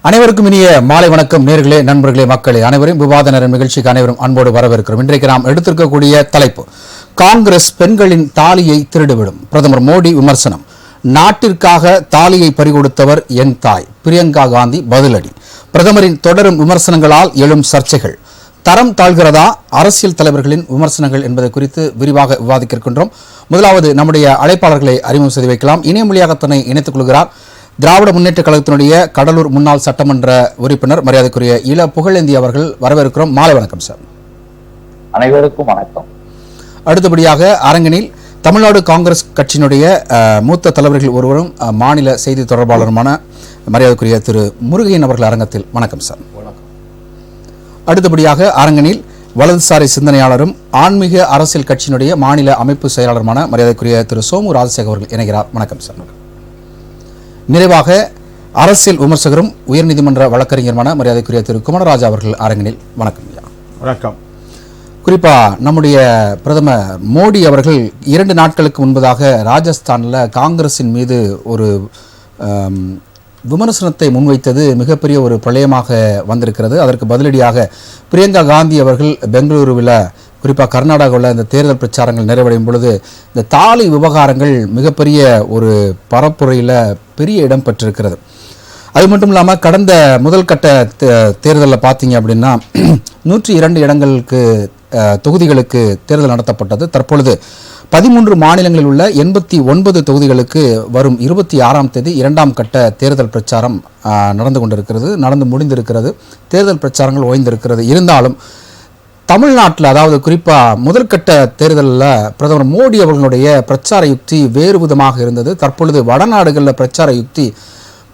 அனைவருக்கும் இனிய மாலை வணக்கம். நேர்களே, நண்பர்களே, மக்களே அனைவரும் விவாத நேரம் நிகழ்ச்சிக்கு அனைவரும் அன்போடு வரவேற்கிறோம். இன்றைக்கு நாம் எடுத்திருக்கக்கூடிய தலைப்பு, காங்கிரஸ் பெண்களின் தாலியை திருடிவிடும், பிரதமர் மோடி விமர்சனம். நாட்டிற்காக தாலியை பறிகொடுத்தவர் என் தாய், பிரியங்கா காந்தி பதிலடி. பிரதமரின் தொடரும் விமர்சனங்களால் எழும் சர்ச்சைகள். தரம் தாழ்கிறதா அரசியல் தலைவர்களின் விமர்சனங்கள் என்பதை குறித்து விரிவாக விவாதிக்க இருக்கின்றோம். முதலாவது நம்முடைய அழைப்பாளர்களை அறிமுகம் செய்து வைக்கலாம். இணைய மொழியாக தன்னை இணைத்துக் கொள்கிறார் திராவிட முன்னேற்ற கழகத்தினுடைய கடலூர் முன்னாள் சட்டமன்ற உறுப்பினர் மரியாதைக்குரிய இள புகழேந்தி அவர்கள். வரவேற்கிறோம். மாலை வணக்கம் சார். அனைவருக்கும் வணக்கம். அடுத்தபடியாக அரங்கனில் தமிழ்நாடு காங்கிரஸ் கட்சியினுடைய மூத்த தலைவர்கள் ஒருவரும் மாநில செய்தி தொடர்பாளருமான மரியாதைக்குரிய திரு முருகையன் அவர்கள் அரங்கத்தில். வணக்கம் சார். அடுத்தபடியாக அரங்கனில் வலதுசாரி சிந்தனையாளரும் ஆன்மீக அரசியல் கட்சியினுடைய மாநில அமைப்பு செயலாளருமான மரியாதைக்குரிய திரு சோமு ராஜசேகர் அவர்கள் இணைகிறார். வணக்கம் சார். நிறைவாக அரசியல் விமர்சகரும் உயர்நீதிமன்ற வழக்கறிஞருமான மரியாதைக்குரிய திரு குமரராஜா அவர்கள் அரங்கனில். வணக்கம் ஐயா. வணக்கம். குறிப்பாக நம்முடைய பிரதமர் மோடி அவர்கள் 2 நாட்களுக்கு முன்பதாக ராஜஸ்தானில் காங்கிரஸின் மீது ஒரு விமர்சனத்தை முன்வைத்தது மிகப்பெரிய ஒரு பிரளயமாக வந்திருக்கிறது. அதற்கு பதிலடியாக பிரியங்கா காந்தி அவர்கள் பெங்களூருவில், குறிப்பாக கர்நாடகாவில் இந்த தேர்தல் பிரச்சாரங்கள் நிறைவடையும் பொழுது இந்த தாலி விவகாரங்கள் மிகப்பெரிய ஒரு பரப்புரையில் பெரிய இடம் பெற்றிருக்கிறது. அது மட்டும் இல்லாமல் கடந்த முதல் கட்ட தேர்தலில் பார்த்தீங்க அப்படின்னா 102 இடங்களுக்கு தொகுதிகளுக்கு தேர்தல் நடத்தப்பட்டது. தற்பொழுது 13 மாநிலங்களில் உள்ள 89 தொகுதிகளுக்கு வரும் 26ஆம் தேதி 2ஆம் கட்ட தேர்தல் பிரச்சாரம் நடந்து முடிந்திருக்கிறது. தேர்தல் பிரச்சாரங்கள் ஓய்ந்திருக்கிறது. இருந்தாலும் தமிழ்நாட்டில், அதாவது குறிப்பாக முதற்கட்ட தேர்தலில் பிரதமர் மோடி அவர்களுடைய பிரச்சார யுக்தி வேறு விதமாக இருந்தது. தற்பொழுது வடநாடுகளில் பிரச்சார யுக்தி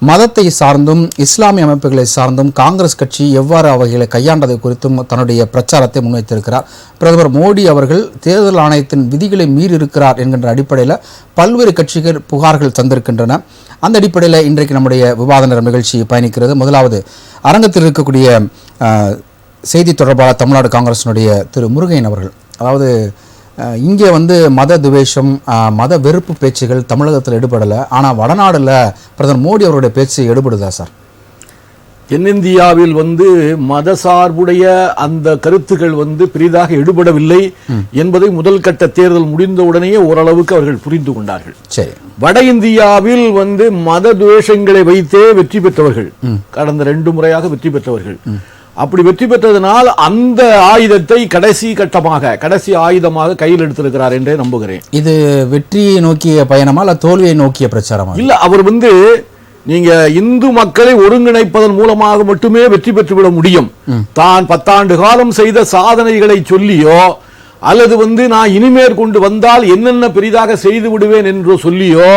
மதத்தை சார்ந்தும் இஸ்லாமிய அமைப்புகளை சார்ந்தும் காங்கிரஸ் கட்சி எவ்வாறு அவைகளை கையாண்டதை குறித்தும் தன்னுடைய பிரச்சாரத்தை முன்வைத்திருக்கிறார். பிரதமர் மோடி அவர்கள் தேர்தல் ஆணையத்தின் விதிகளை மீறி இருக்கிறார் என்கின்ற அடிப்படையில் பல்வேறு கட்சிகள் புகார்கள் தந்திருக்கின்றன. அந்த அடிப்படையில் இன்றைக்கு நம்முடைய விவாத நேரம் நிகழ்ச்சி பயணிக்கிறது. முதலாவது அரங்கத்தில் இருக்கக்கூடிய செய்தி தொடர்பாளர் தமிழ்நாடு காங்கிரசினுடைய திரு முருகையன் அவர்கள். அதாவது இங்கே மத துவேஷம், மத வெறுப்பு பேச்சுகள் தமிழகத்தில் எடுபடலை. ஆனால் வடநாடில் பிரதமர் மோடி அவருடைய பேச்சு எடுபடுதா சார்? தென்னிந்தியாவில் மத சார்புடைய அந்த கருத்துக்கள் பெரிதாக எடுபடவில்லை என்பதை முதல் கட்ட தேர்தல் முடிந்த உடனேயே ஓரளவுக்கு அவர்கள் புரிந்து கொண்டார்கள். சரி. வட இந்தியாவில் மத துவேஷங்களை வைத்தே வெற்றி பெற்றவர்கள், கடந்த 2 முறையாக வெற்றி பெற்றவர்கள். அப்படி வெற்றி பெற்றதனால் அந்த ஆயுதத்தை கடைசி ஆயுதமாக கையில் எடுத்திருக்கிறார் என்றே நம்புகிறேன். இது வெற்றியை நோக்கிய பயணமா இல்ல தோல்வியை நோக்கிய பிரச்சாரமா? இல்ல, அவர் நீங்க இந்து மக்களை ஒருங்கிணைப்பதன் மூலமாக மட்டுமே வெற்றி பெற்றுவிட முடியும். தான் 10 ஆண்டு காலம் செய்த சாதனைகளை சொல்லியோ அல்லது நான் இனிமேற் கொண்டு வந்தால் என்னென்ன பெரிதாக செய்து விடுவேன் என்று சொல்லியோ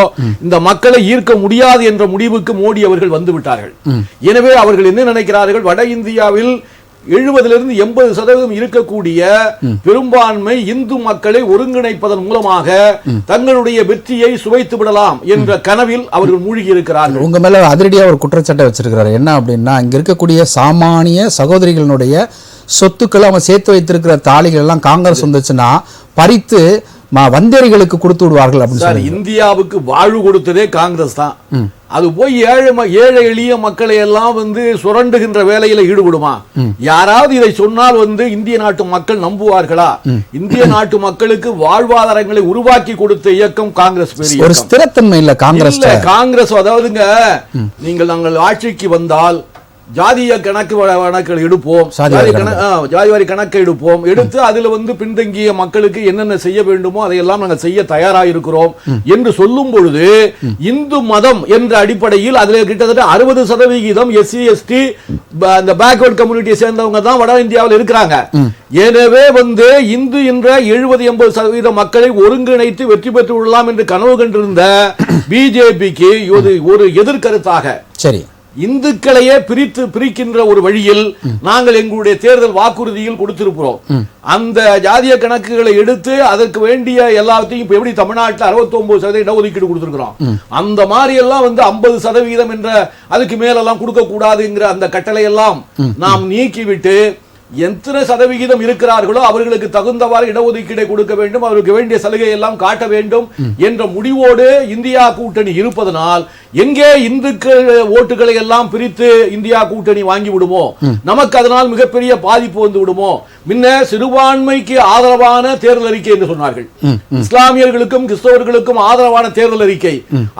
இந்த மக்களை ஈர்க்க முடியாது என்ற முடிவுக்கு மோடி அவர்கள் வந்துவிட்டார்கள். எனவே அவர்கள் என்ன நினைக்கிறார்கள், வட இந்தியாவில் 70% 80% இருக்கக்கூடிய பெரும்பான்மை இந்து மக்களை ஒருங்கிணைப்பதன் மூலமாக தங்களுடைய வெற்றியை சுவைத்து விடலாம் என்ற கனவில் அவர்கள் மூழ்கி இருக்கிறார்கள். உங்க மேல அதிரடியா ஒரு குற்றச்சாட்டை வச்சிருக்கிறாரு. என்ன அப்படின்னா, இங்க இருக்கக்கூடிய சாமானிய சகோதரிகளுடைய சொத்துக்களை அவங்க சேர்த்து வைத்திருக்கிற தாலிகள் எல்லாம் காங்கிரஸ் வந்துச்சுன்னா பறித்து வந்தேரிகளுக்கு கொடுத்து விடுவார்கள் அப்படின்னு சொல்லி. இந்தியாவுக்கு வாழ்வு கொடுத்ததே காங்கிரஸ் தான். அது போய் ஏழை எளிய மக்களை எல்லாம் சுரண்டுகின்ற வேலையில ஈடுபடுமா? யாராவது இதை சொன்னால் இந்திய நாட்டு மக்கள் நம்புவார்களா? இந்திய நாட்டு மக்களுக்கு வாழ்வாதாரங்களை உருவாக்கி கொடுத்த இயக்கம் காங்கிரஸ். ஒரு ஸ்திரத்தன்மை இல்ல காங்கிரஸ். அதாவதுங்க, நாங்கள் ஆட்சிக்கு வந்தால் ஜாதிய கணக்கு எடுப்போம், ஜாதிவாரி கணக்கு எடுப்போம், எடுத்து அதுல பின்தங்கிய மக்களுக்கு என்னென்ன செய்ய வேண்டுமோ அதையெல்லாம் நாங்கள் செய்ய தயாராக இருக்கிறோம் என்று சொல்லும் பொழுது இந்து மதம் என்ற அடிப்படையில் அதுல கிட்டத்தட்ட 60% SC ST அந்த பேக்வர்ட் கம்யூனிட்டியை சேர்ந்தவங்க தான் வட இந்தியாவில் இருக்கிறாங்க. எனவே இந்து என்ற 70-80% மக்களை ஒருங்கிணைத்து வெற்றி பெற்று விடலாம் என்று கனவு கண்டிருந்த பிஜேபிக்கு ஒரு எதிர்கருத்தாக சரி இந்துக்களையே பிரிக்கின்ற ஒரு வழியில் நாங்கள் எங்களுடைய தேர்தல் வாக்குறுதியில் கொடுத்திருக்கிறோம். அந்த ஜாதிய கணக்குகளை எடுத்து அதற்கு வேண்டிய எல்லாத்தையும் இப்ப எப்படி தமிழ்நாட்டில் 69% இடஒதுக்கீடு கொடுத்திருக்கிறோம், அந்த மாதிரி எல்லாம் 50% என்ற அதுக்கு மேலெல்லாம் கொடுக்க கூடாதுங்கிற அந்த கட்டளை எல்லாம் நாம் நீக்கிவிட்டு எத்தனை சதவிகிதம் இருக்கிறார்களோ அவர்களுக்கு தகுந்தவாறு இடஒதுக்கீடை கொடுக்க வேண்டும், அவருக்கு வேண்டிய சலுகை எல்லாம் காட்ட வேண்டும் என்ற முடிவோடு இந்தியா கூட்டணி இருப்பதனால் எங்கே இந்துக்கள் ஓட்டுகளை எல்லாம் பிரித்து இந்தியா கூட்டணி வாங்கி விடுமோ, நமக்கு அதனால் மிகப்பெரிய பாதிப்பு வந்து விடுமோ. முன்ன சிறுபான்மைக்கு ஆதரவான தேர்தல் அறிக்கை என்று சொன்னார்கள், இஸ்லாமியர்களுக்கும் கிறிஸ்தவர்களுக்கும் ஆதரவான தேர்தல் அறிக்கை,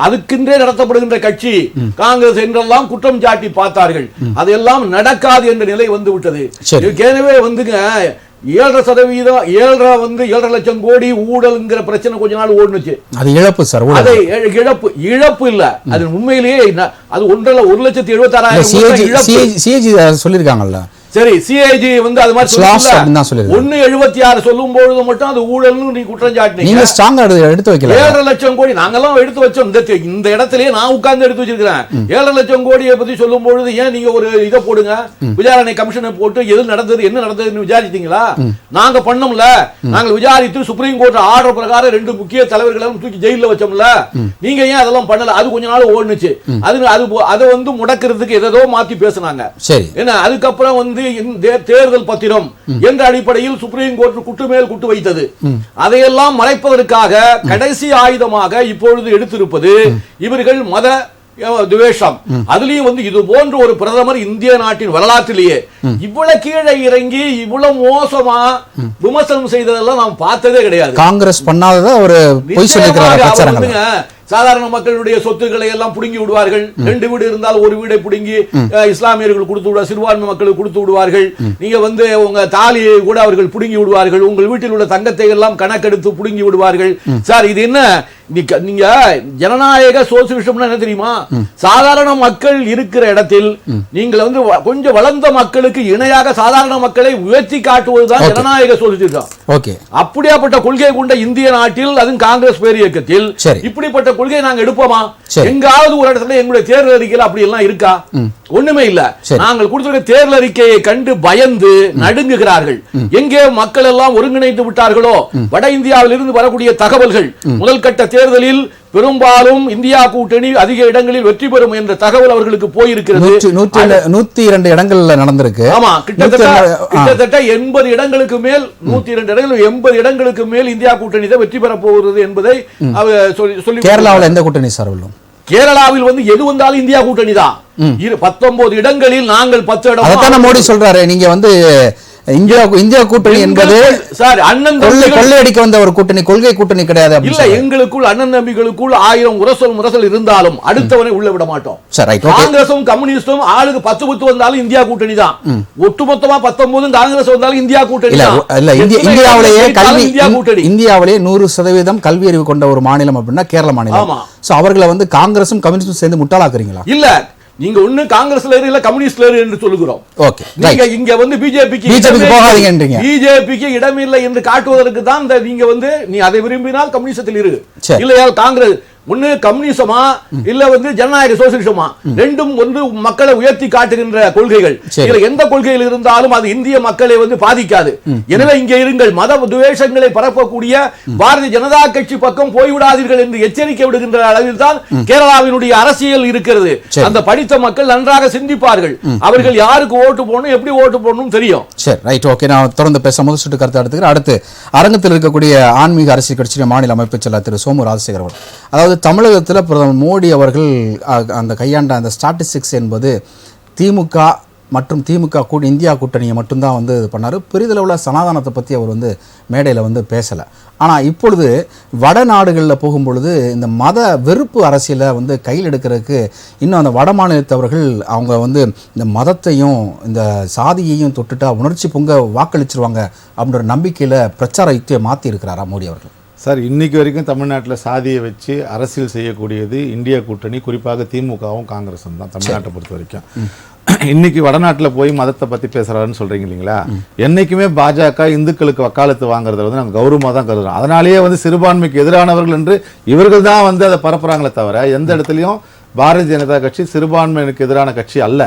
அதுக்கென்றே நடத்தப்படுகின்ற கட்சி காங்கிரஸ் என்றெல்லாம் குற்றம் சாட்டி பார்த்தார்கள். அதெல்லாம் நடக்காது என்ற நிலை வந்து விட்டது. எனவே வந்துங்க 7% 7.5 லட்சம் கோடி ஊழல்ங்கிற பிரச்சனை கொஞ்ச நாள் ஓடுனுச்சு. அது இழப்பு சார், அது இழப்பு இல்ல, அது உண்மையிலேயே அது 1,76,000 சொல்லிருக்காங்கல்ல. சரி, சிஐஜி வந்து அது மாதிரி 1.76 சொல்லும் பொழுது மட்டும் அது ஊழல்னு நீ குற்றம் சாட்டினீங்க. நீங்க ஸ்ட்ராங்கா எடுத்து வைக்கல. 7 லட்சம் கோடி நாங்கெல்லாம் எடுத்து வச்சோம். இந்த இடத்திலேயே நான் உட்கார்ந்து எடுத்து வச்சிருக்கிறேன். 7 லட்சம் கோடியை பத்தி சொல்லும் பொழுது ஏன் நீங்க ஒரு இதை போடுங்க, விசாரணை கமிஷனை போட்டு எது நடந்தது என்ன நடந்ததுன்னு விசாரிச்சிட்டீங்களா? நாங்க பண்ணோம்ல, நாங்கள் விசாரித்து சுப்ரீம் கோர்ட் ஆர்டர் பிரகாரம் 2 முக்கிய தலைவர்களை தூக்கி ஜெயில வச்சோம்ல. நீங்க ஏன் அதெல்லாம் பண்ணல? அது கொஞ்ச நாள் ஓடுனுச்சு. அது வந்து முடக்கிறதுக்கு ஏதோ மாத்தி பேசினாங்க. சரி, என்ன அதுக்கப்புறம் வந்து தேர்தல் பத்திரம் என்ற அடிப்படையில் சுப்ரீம் கோர்ட் குட்டு மேல் குட்டு வைத்தது. அதையெல்லாம் மறைப்பதற்காக கடைசி ஆயுதமாக இப்பொழுது எடுத்திருப்பது இவர்கள் மத துவேஷம். அதுலயும் வந்து இது போன்ற ஒரு பிரதமர் இந்திய நாட்டின் வரலாற்றிலேயே இவ்வளவு கீழே இறங்கி இவ்வளவு மோசமா விமர்சனம் செய்ததெல்லாம் நாம் பார்த்ததே கிடையாது. காங்கிரஸ் பண்ணாதத ஒரு பொய் சொல்லிக்கிறாங்க. சாதாரண மக்களுடைய சொத்துக்களை எல்லாம் புடுங்கி விடுவார்கள். 2 வீடு இருந்தால் ஒரு வீடை புடுங்கி இஸ்லாமியர்கள் கொடுத்து விடுவார், சிறுபான்மை மக்களுக்கு கொடுத்து விடுவார்கள். நீங்க வந்து உங்க தாலியை கூட அவர்கள் புடுங்கி விடுவார்கள். உங்கள் வீட்டில் உள்ள தங்கத்தை எல்லாம் கணக்கெடுத்து புடுங்கி விடுவார்கள். சார், இது என்ன? நீங்க ஜனநாயக சோசியலிசம்னா என்ன தெரியுமா? சாதாரண மக்கள் இருக்கிற இடத்தில் நீங்கள் வந்து கொஞ்சம் வளர்ந்த மக்களுக்கு இணையாக சாதாரண மக்களை உயர்த்தி காட்டுவதுதான் ஜனநாயக சோசியலிசம். அப்படியாப்பட்ட கொள்கை கொண்ட இந்திய நாட்டில், அதுவும் காங்கிரஸ் பேர் இயக்கத்தில் இப்படிப்பட்ட கொள்கையை நாங்க எடுப்போமா? எங்காவது ஒரு இடத்துல எங்களுடைய தேர்தல் அறிக்கையில் அப்படி எல்லாம் இருக்கா? ஒண்ணுமே இல்ல. நாங்கள் கொடுத்திருக்க தேர்தல் அறிக்கையை கண்டு பயந்து நடுங்குகிறார்கள். எங்கே மக்கள் எல்லாம் ஒருங்கிணைந்து விட்டார்களோ, வட இந்தியாவில் இருந்து வரக்கூடிய தகவல்கள் முதல் கட்ட தேர்தலில் பெரும்பாலும் இந்தியா கூட்டணி அதிக இடங்களில் வெற்றி பெறும் என்ற தகவல் அவர்களுக்கு போயிருக்கிறது. 102 இடங்கள்ல நடந்திருக்கு. ஆமா, கிட்டத்தட்ட 80 இடங்களுக்கு மேல், 102 இடங்கள் 80 இடங்களுக்கு மேல் இந்தியா கூட்டணி தான் வெற்றி பெற போகிறது என்பதை சொல்லி. கேரளாவில் எந்த கூட்டணி சார் வெல்லும்? கேரளாவில் வந்து எது வந்தாலும் இந்தியா கூட்டணி தான். 19 இடங்களில் நாங்கள் 10 இடம். அதான் மோடி சொல்றாரு, நீங்க வந்து இந்தியா கூட்டணி என்பது சார் அண்ணன் கொள்ளையடிக்க வந்த ஒரு கூட்டணி, கொள்கை கூட்டணி கிடையாது. இல்ல, எங்களுக்குள் அண்ணன் தம்பிகளுக்குள் 1000 முரசல் இருந்தாலும் அடுத்தவனை உள்ள விட மாட்டோம். காங்கிரசும் கம்யூனிஸ்டும் ஆளுக்கு 10 வந்தாலும் இந்தியா கூட்டணி தான். ஒட்டுமொத்தமா 19 காங்கிரஸ் வந்தாலும் இந்தியா கூட்டணி தான். இந்தியாவிலேயே 100% கல்வி அறிவு கொண்ட ஒரு மாநிலம் அப்படின்னா கேரள மாநிலம். அவர்களை வந்து காங்கிரசும் கம்யூனிஸ்டும் சேர்ந்து முட்டாளாக்குறீங்களா? இல்ல, நீங்க ஒண்ணு காங்கிரஸ்ல இல்ல கம்யூனிஸ்ட்ல என்று சொல்லுகிறோம். நீங்க இங்க வந்து பிஜேபிக்கு இடமில்லை என்று காட்டுவதற்கு தான் நீங்க வந்து நீ அதை விரும்பினால் கம்யூனிஸ்டத்தில் இரு, இல்லையா காங்கிரஸ் ஒண்ணு கம்யூனிசமா இல்ல வந்து ஜனநாயக சோசியலிசமா, ரெண்டும் வந்து மக்களை உயர்த்தி காட்டுகின்ற கொள்கைகள். இதுல எந்த கொள்கையில் இருந்தாலும் அது இந்திய மக்களை வந்து பாதிக்காது. எனவே இங்கே இருங்கள், மத துவேஷங்களை பரப்பக்கூடிய பாரதிய ஜனதா கட்சி பக்கம் போய்விடாதீர்கள் என்று எச்சரிக்கை விடுகின்ற அளவில் தான் கேரளாவினுடைய அரசியல் இருக்கிறது. அந்த படித்த மக்கள் நன்றாக சிந்திப்பார்கள். அவர்கள் யாருக்கு ஓட்டு போடணும், எப்படி ஓட்டு போடணும் தெரியும். சரி, ரைட், ஓகே. நான் தொடர்ந்து பேச முதல் சுட்டு கருத்து எடுத்துக்கிறேன். அடுத்து அரங்கத்தில் இருக்கக்கூடிய ஆன்மீக அரசியல் கட்சியின் மாநில அமைப்பு செயலாளர் திரு சோமு ராஜசேகர் அவர்கள், அதாவது தமிழகத்தில் பிரதமர் மோடி அவர்கள் அந்த கையாண்ட அந்த ஸ்டாட்டிஸ்டிக்ஸ் என்பது திமுக மற்றும் திமுக இந்தியா கூட்டணியை மட்டும்தான் வந்து இது பண்ணார். பெரிதளவில் சனாதனத்தை பற்றி அவர் வந்து மேடையில் வந்து பேசலை. ஆனால் இப்பொழுது வட நாடுகளில் போகும்பொழுது இந்த மத வெறுப்பு அரசியலை வந்து கையில் எடுக்கிறதுக்கு இன்னும் அந்த வட மாநிலத்தவர்கள் அவங்க வந்து இந்த மதத்தையும் இந்த சாதியையும் தொட்டுட்டா உணர்ச்சி பொங்க வாக்களிச்சிருவாங்க அப்படின்ற நம்பிக்கையில் பிரச்சார யுக்தியை மாற்றி இருக்கிறாரா மோடி அவர்கள்? சார், இன்றைக்கி வரைக்கும் தமிழ்நாட்டில் சாதியை வச்சு அரசியல் செய்யக்கூடியது இந்தியா கூட்டணி, குறிப்பாக திமுகவும் காங்கிரஸும் தான் தமிழ்நாட்டை பொறுத்த வரைக்கும். இன்னைக்கு வடநாட்டில் போய் மதத்தை பற்றி பேசுகிறாருன்னு சொல்கிறீங்க இல்லைங்களா? என்றைக்குமே பாஜக இந்துக்களுக்கு வக்காலத்து வாங்குறத வந்து நாங்கள் கௌரவமாக தான் கருதுகிறோம். அதனாலேயே வந்து சிறுபான்மைக்கு எதிரானவர்கள் என்று இவர்கள் தான் வந்து அதை பரப்புகிறாங்களே தவிர எந்த இடத்துலையும் பாரதிய ஜனதா கட்சி சிறுபான்மையினருக்கு எதிரான கட்சி அல்ல.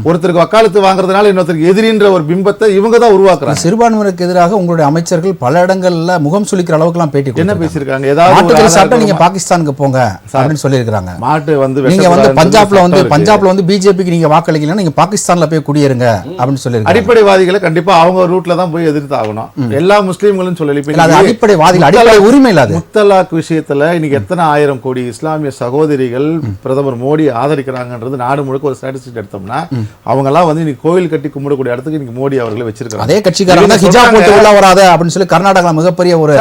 ஒருத்தருக்கு வக்காலத்து வாங்குறதுனால இன்னொருத்தருக்கு எதிரின்ற ஒரு பிம்பத்தை இவங்க தான் உருவாக்குறாங்க. சிறுபான்மையினருக்கு எதிராக உங்களுடைய அமைச்சர்கள் பல இடங்கள்ல முகம் சுளிக்கிற அளவுக்கு எல்லாம் பேட்டி என்ன பேசியிருக்காங்க? ஏதாவது சாப்பிட்டா நீங்க பாகிஸ்தானுக்கு போங்க அப்படின்னு சொல்லியிருக்காங்க. மாட்டு வந்து நீங்க வந்து பஞ்சாப்ல வந்து பிஜேபிக்கு நீங்க வாக்களிக்கலன்னா நீங்க பாகிஸ்தான்ல போய் குடியேறுங்க அப்படின்னு சொல்லியிருக்காங்க. அடிப்படைவாதிகளை கண்டிப்பா அவங்க ரூட்ல தான் போய் எதிர்த்து ஆகணும். எல்லா முஸ்லீம்களும் சொல்லி அடிப்படைவாதிகள் அடிப்படை உரிமை இல்லாத முத்தலாக் விஷயத்துல இன்னைக்கு எத்தனை 1000 கோடி இஸ்லாமிய சகோதரிகள் பிரதமர் மோடி ஆதரிக்கிறாங்கன்றது நாடு முழுக்க ஒரு ஸ்டாட்டிஸ்டிக் எடுத்தோம்னா அவங்க எல்லாம் வந்து இன்னைக்கு கோவில் கட்டி கும்பிடக்கூடிய இடத்துக்கு இன்னைக்கு மோடி அவர்களை வச்சிருக்காங்க. அதே கட்சிக்காரங்க ஹிஜாப் போட்டு உள்ள வராத அப்படின்னு சொல்லி கர்நாடகா மிகப்பெரிய ஒரு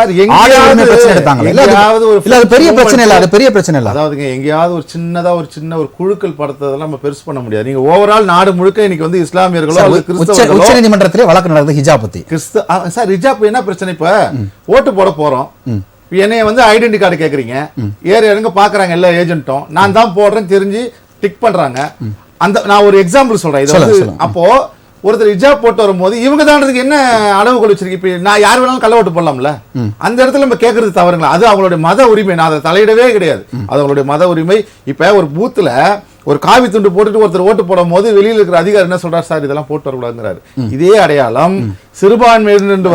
பிரச்சனை எடுத்தாங்க. இல்ல அது பெரிய பிரச்சனை இல்ல, அது பெரிய பிரச்சனை இல்ல. அதாவது எங்கேயாவது ஒரு சின்னதா ஒரு சின்ன ஒரு குழுக்கள் படுத்ததெல்லாம் நம்ம பெருசு பண்ண முடியாது. நீங்க ஓவரால் நாடு முழுக்க இன்னைக்கு வந்து இஸ்லாமியர்களோ உச்ச நீதிமன்றத்திலே வழக்கு நடக்குது ஹிஜாப் பத்தி. சார் ஹிஜாப் என்ன பிரச்சனை? இப்ப ஓட்டு போட போறோம், என்னைய வந்து ஐடென்டி கார்டு கேக்குறீங்க, ஏறிங்க பாக்குறாங்க எல்லா ஏஜென்ட்டும் நான் தான் போடுறேன்னு தெரிஞ்சு டிக் பண்றாங்க. அந்த நான் ஒரு எக்ஸாம்பிள் சொல்றேன். இது வந்து அப்போ ஒருத்தர் ஹிஜாப் போட்டு வரும்போது இவங்க தான்றதுக்கு என்ன அளவுகோல் வச்சிருக்கு? இப்ப நான் யார் வேணாலும் கள்ள ஓட்டு போடலாம்ல, அந்த இடத்துல நம்ம கேட்கறது தவறுங்களா? அது அவங்களுடைய மத உரிமை, நான் அதை தலையிடவே கிடையாது, அது அவங்களுடைய மத உரிமை. இப்ப ஒரு பூத்துல ஒரு காவி துண்டு போட்டுட்டு ஒருத்தர் ஓட்டு போடும் போது வெளியில இருக்கிற அதிகாரி என்ன சொல்றாரு? சார் இதெல்லாம் போட்டு வரக்கூடாதுங்கிறாரு. இதே அடையாளம் சிறுபான்மையினர்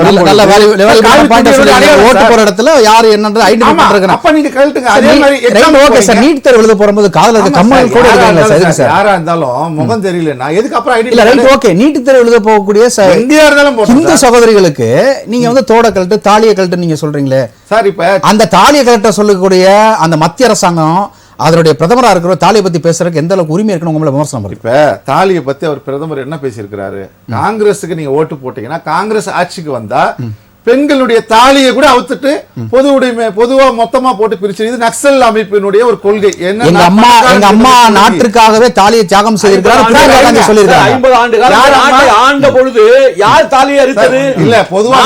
ஓட்டு போற இடத்துல யாரு என்னன்றது ஐடென்டிஃபை பண்றாங்க. அப்ப நீங்க கழட்டுங்க. அதே மாதிரி ஓகே சார், நீட் தேர்வு எழுத போகும்போது காதுல இருக்க கம்மல் கூட எடுக்கறீங்க சார். யாரா இருந்தாலும் முகம் தெரியலன்னா எதுக்கு அப்புறம் ஐடி? இல்ல ரைட் ஓகே, நீட் தேர்வு எழுத போகக்கூடிய எங்கயா இருந்தாலும் இந்து சகோதரிகளுக்கு நீங்க வந்து தோட கழட்டு தாலியை கழட்டு நீங்க சொல்றீங்களே சார். இப்ப அந்த தாலியை கழட்ட சொல்லக்கூடிய அந்த மத்திய அரசாங்கம் அதனுடைய பிரதமரா இருக்கிற தாலியை பத்தி பேசுறதுக்கு எந்த அளவுக்கு உரிமை இருக்கணும் உங்களை விமர்சனம்? இப்ப தாலியை பத்தி அவர் பிரதமர் என்ன பேசியிருக்கிறாரு? காங்கிரஸுக்கு நீங்க ஓட்டு போட்டீங்கன்னா காங்கிரஸ் ஆட்சிக்கு வந்தா பெண்களுடைய தாலியை கூட அவுத்துட்டு பொது உடைமை பொதுவா மொத்தமா போட்டு பிரிச்சு, இது நக்சல் அமைப்பினுடைய ஒரு கொள்கை. என்ன எங்க அம்மா நாட்டுக்காகவே தாலியை தியாகம் செய்திருக்கிறார். 50 ஆண்டு காலம் ஆண்ட பொழுது யார் தாலியை அறுத்தது? இல்ல பொதுவா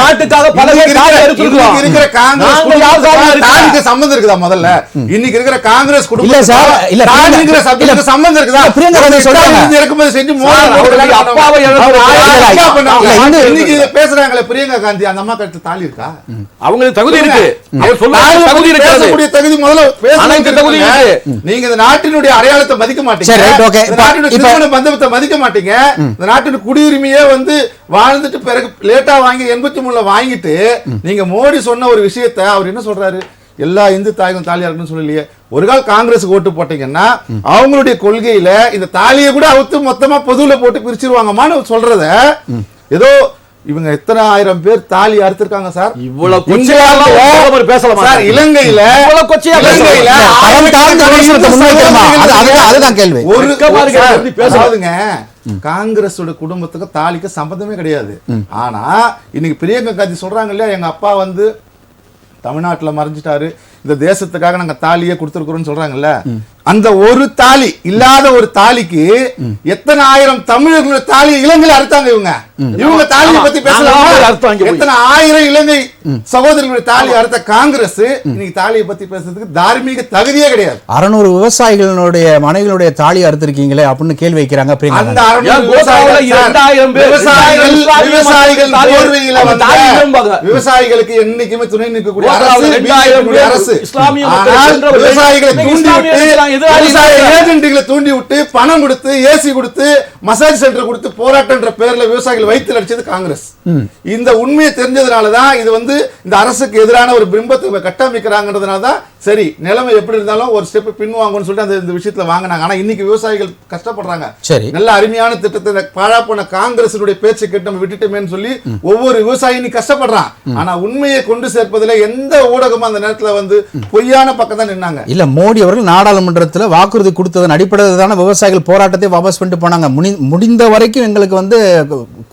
நாட்டுக்காக பல பேர் தாலியை அறுத்திருக்காங்க. இருக்கிற காங்கிரஸ் சம்பந்தம் இருக்குதா? முதல்ல இன்னைக்கு இருக்கிற காங்கிரஸ் குடும்பம் இல்ல சார், இல்ல தாலிங்கிற சப்ஜெக்ட் சம்பந்தம் இருக்குதா? பிரியங்கா காந்தி சொல்றாங்க இறக்குமதி செஞ்சு அப்பாவை இன்னைக்கு பேசுறாங்களே பிரியங்கா காந்தி, அந்த அம்மா கழுத்துல தாலி இருக்கா? அவங்களுக்கு தகுதி இருக்கு, அவர் சொல்றாங்க தகுதி இருக்கு, தகுதி முதல்ல பேச தகுதி இருக்கு. நீங்க இந்த நாட்டினுடைய அடையாளத்தை மதிக்க மாட்டீங்க, இந்த நாட்டினுடைய திருமண பந்தத்தை மதிக்க மாட்டீங்க, இந்த நாட்டின் குடியுரிமையே வந்து வாழ்ந்துட்டு பிறகு லேட்டா வாங்கி 83ல வாங்கிட்டு நீங்க மோடி சொன்ன ஒரு விஷயத்தை அவர் என்ன சொல்றாரு? எல்லா இந்து தாய்களும் தாலியா இருக்குன்னு சொல்லலையே. ஒரு கால் காங்கிரஸ் ஓட்டு போட்டீங்கன்னா அவங்களுடைய கொள்கையில இந்த தாலியை கூட அவுத்து மொத்தமா பொதுவுல போட்டு பிரிச்சிருவாங்கம்மான்னு சொல்றத ஏதோ இவங்க எத்தனை 1000 பேர் தாலி அறுத்திருக்காங்க சார். இவ்வளவு பேசலாம் சார். இலங்கையில அதுதான் கேள்வி. பேசாதுங்க. காங்கிரஸோட குடும்பத்துக்கு தாலிக்கு சம்பந்தமே கிடையாது. ஆனா இன்னைக்கு பிரியங்கா காந்தி சொல்றாங்க இல்லையா, எங்க அப்பா வந்து தமிழ்நாட்டுல மறைஞ்சிட்டாரு, இந்த தேசத்துக்காக நாங்க தாலியே கொடுத்திருக்கிறோம் சொல்றாங்கல்ல, அந்த ஒரு தாலி இல்லாத ஒரு தாலிக்கு எத்தனை 1000 தமிழர்களுடைய தாலி இலங்கையில அறுத்தாங்க. இவங்க தாலியை பத்தி பேசலாம். எத்தனை 1000 இலங்கை சகோதரர்களுடைய தாலி அறுத்த காங்கிரஸ் இன்னைக்கு தாலியை பத்தி பேசுறதுக்கு தார்மீக தகுதியே கிடையாது. 600 விவசாயிகளுடைய மனைவிகளுடைய தாலி அறுத்திருக்கீங்களே அப்படின்னு கேள்வி வைக்கிறாங்க. அந்த விவசாயிகளுக்கு என்னைக்குமே துணை நிற்கக்கூடிய அரசு விவசாயிகளை தூண்டி விட்டு பணம் கொடுத்து ஏசி கொடுத்து மசாஜ் சென்டர் கொடுத்து போராட்டம்ன்ற பேர்ல விவசாயிகள் வயிற்றில் அடிச்சது காங்கிரஸ். இந்த உண்மையை தெரிஞ்சதுனாலதான் இது வந்து இந்த அரசுக்கு எதிரான ஒரு பிம்பத்தை கட்டமைக்கிறாங்கன்றதுனாலதான் சரி நிலைமை எப்படி இருந்தாலும் ஒரு ஸ்டெப் பின்வாங்கன்னு சொல்லிட்டு அந்த விஷயத்துல வாங்கினாங்க. ஆனா இன்னைக்கு விவசாயிகள் கஷ்டப்படுறாங்க. நல்ல அருமையான திட்டத்தை பாழா போன காங்கிரசினுடைய பேச்சை கேட்டு நம்ம விட்டுட்டோமேன்னு சொல்லி ஒவ்வொரு விவசாயி கஷ்டப்படுறான். ஆனா உண்மையை கொண்டு சேர்ப்பதில் எந்த ஊடகமும் அந்த நேரத்துல வந்து பொய்யான பக்கம் தான் நின்னாங்க. இல்ல மோடி அவர்கள் நாடாளுமன்றத்தில் வாக்குறுதி கொடுத்ததன் அடிப்படையில் தானே விவசாயிகள் போராட்டத்தை வாபஸ் பண்ணிட்டு போனாங்க. முடிந்த வரைக்கும் எங்களுக்கு வந்து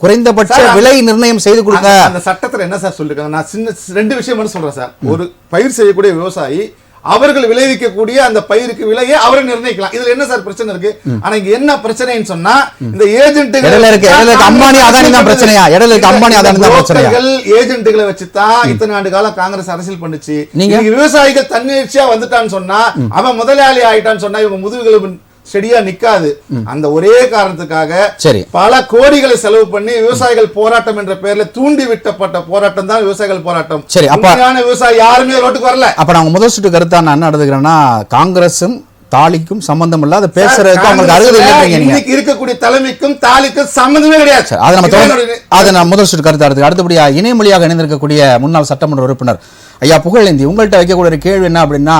குறைந்தபட்ச விலை நிர்ணயம் செய்து கொடுங்க. அந்த சட்டத்துல என்ன சார் சொல்லிருக்காங்க? நான் சின்ன 2 விஷயம் மட்டும் சொல்றேன் சார். ஒரு பயிர் செய்யக்கூடிய விவசாயி அவர்கள் விளைவிக்கக்கூடிய அந்த பயிருக்கு விலையை அவரை நிர்ணயிக்கலாம். இதுல என்ன சார் பிரச்சனை இருக்கு? ஆனா இங்க என்ன பிரச்சனைன்னு சொன்னா இந்த ஏஜென்ட்டுகள் அம்பானி அதானி தான் பிரச்சனையா? அம்பானி அதானி தான் பிரச்சனையா? ஏஜென்ட்டுகளை வச்சுதான் இத்தனை ஆண்டு காலம் காங்கிரஸ் அரசியல் பண்ணுச்சு. நீங்க விவசாயிகள் தன்னிச்சையா வந்துட்டான்னு சொன்னா, அவன் முதலாளி ஆயிட்டான்னு சொன்னா இவங்க முதுகுல செடியா நிக்காது. அந்த ஒரே காரணத்துக்காக பல கோடிகளை செலவு பண்ணி விவசாயிகள் போராட்டம் என்ற பெயர்ல தூண்டி விட்டப்பட்ட போராட்டம் தான் விவசாயிகள் போராட்டம். சரி, அப்ப விவசாயி யாருமே ரோட்டுக்கு வரல. அப்ப நான் முதல் சுற்று கருத்தா நான் என்ன எடுத்துக்கிறேன்னா, காங்கிரசும் தாலிக்கும் சம்பந்தம் இல்ல, அதை பேசுறதுக்கு அவங்களுக்கு அருகதை இல்லைன்றீங்க நீங்க. இன்னைக்கு இருக்கக்கூடிய தலைமைக்கும் தாலிக்கும் சம்பந்தமே கிடையாது. அதை நம்ம அதை நான் முதல் சுற்று கருத்து அடுத்தபடியா இணையமொழியாக இணைந்திருக்கக்கூடிய முன்னாள் சட்டமன்ற உறுப்பினர் ஐயா புகழேந்தி, உங்கள்கிட்ட வைக்கக்கூடிய ஒரு கேள்வி என்ன அப்படின்னா,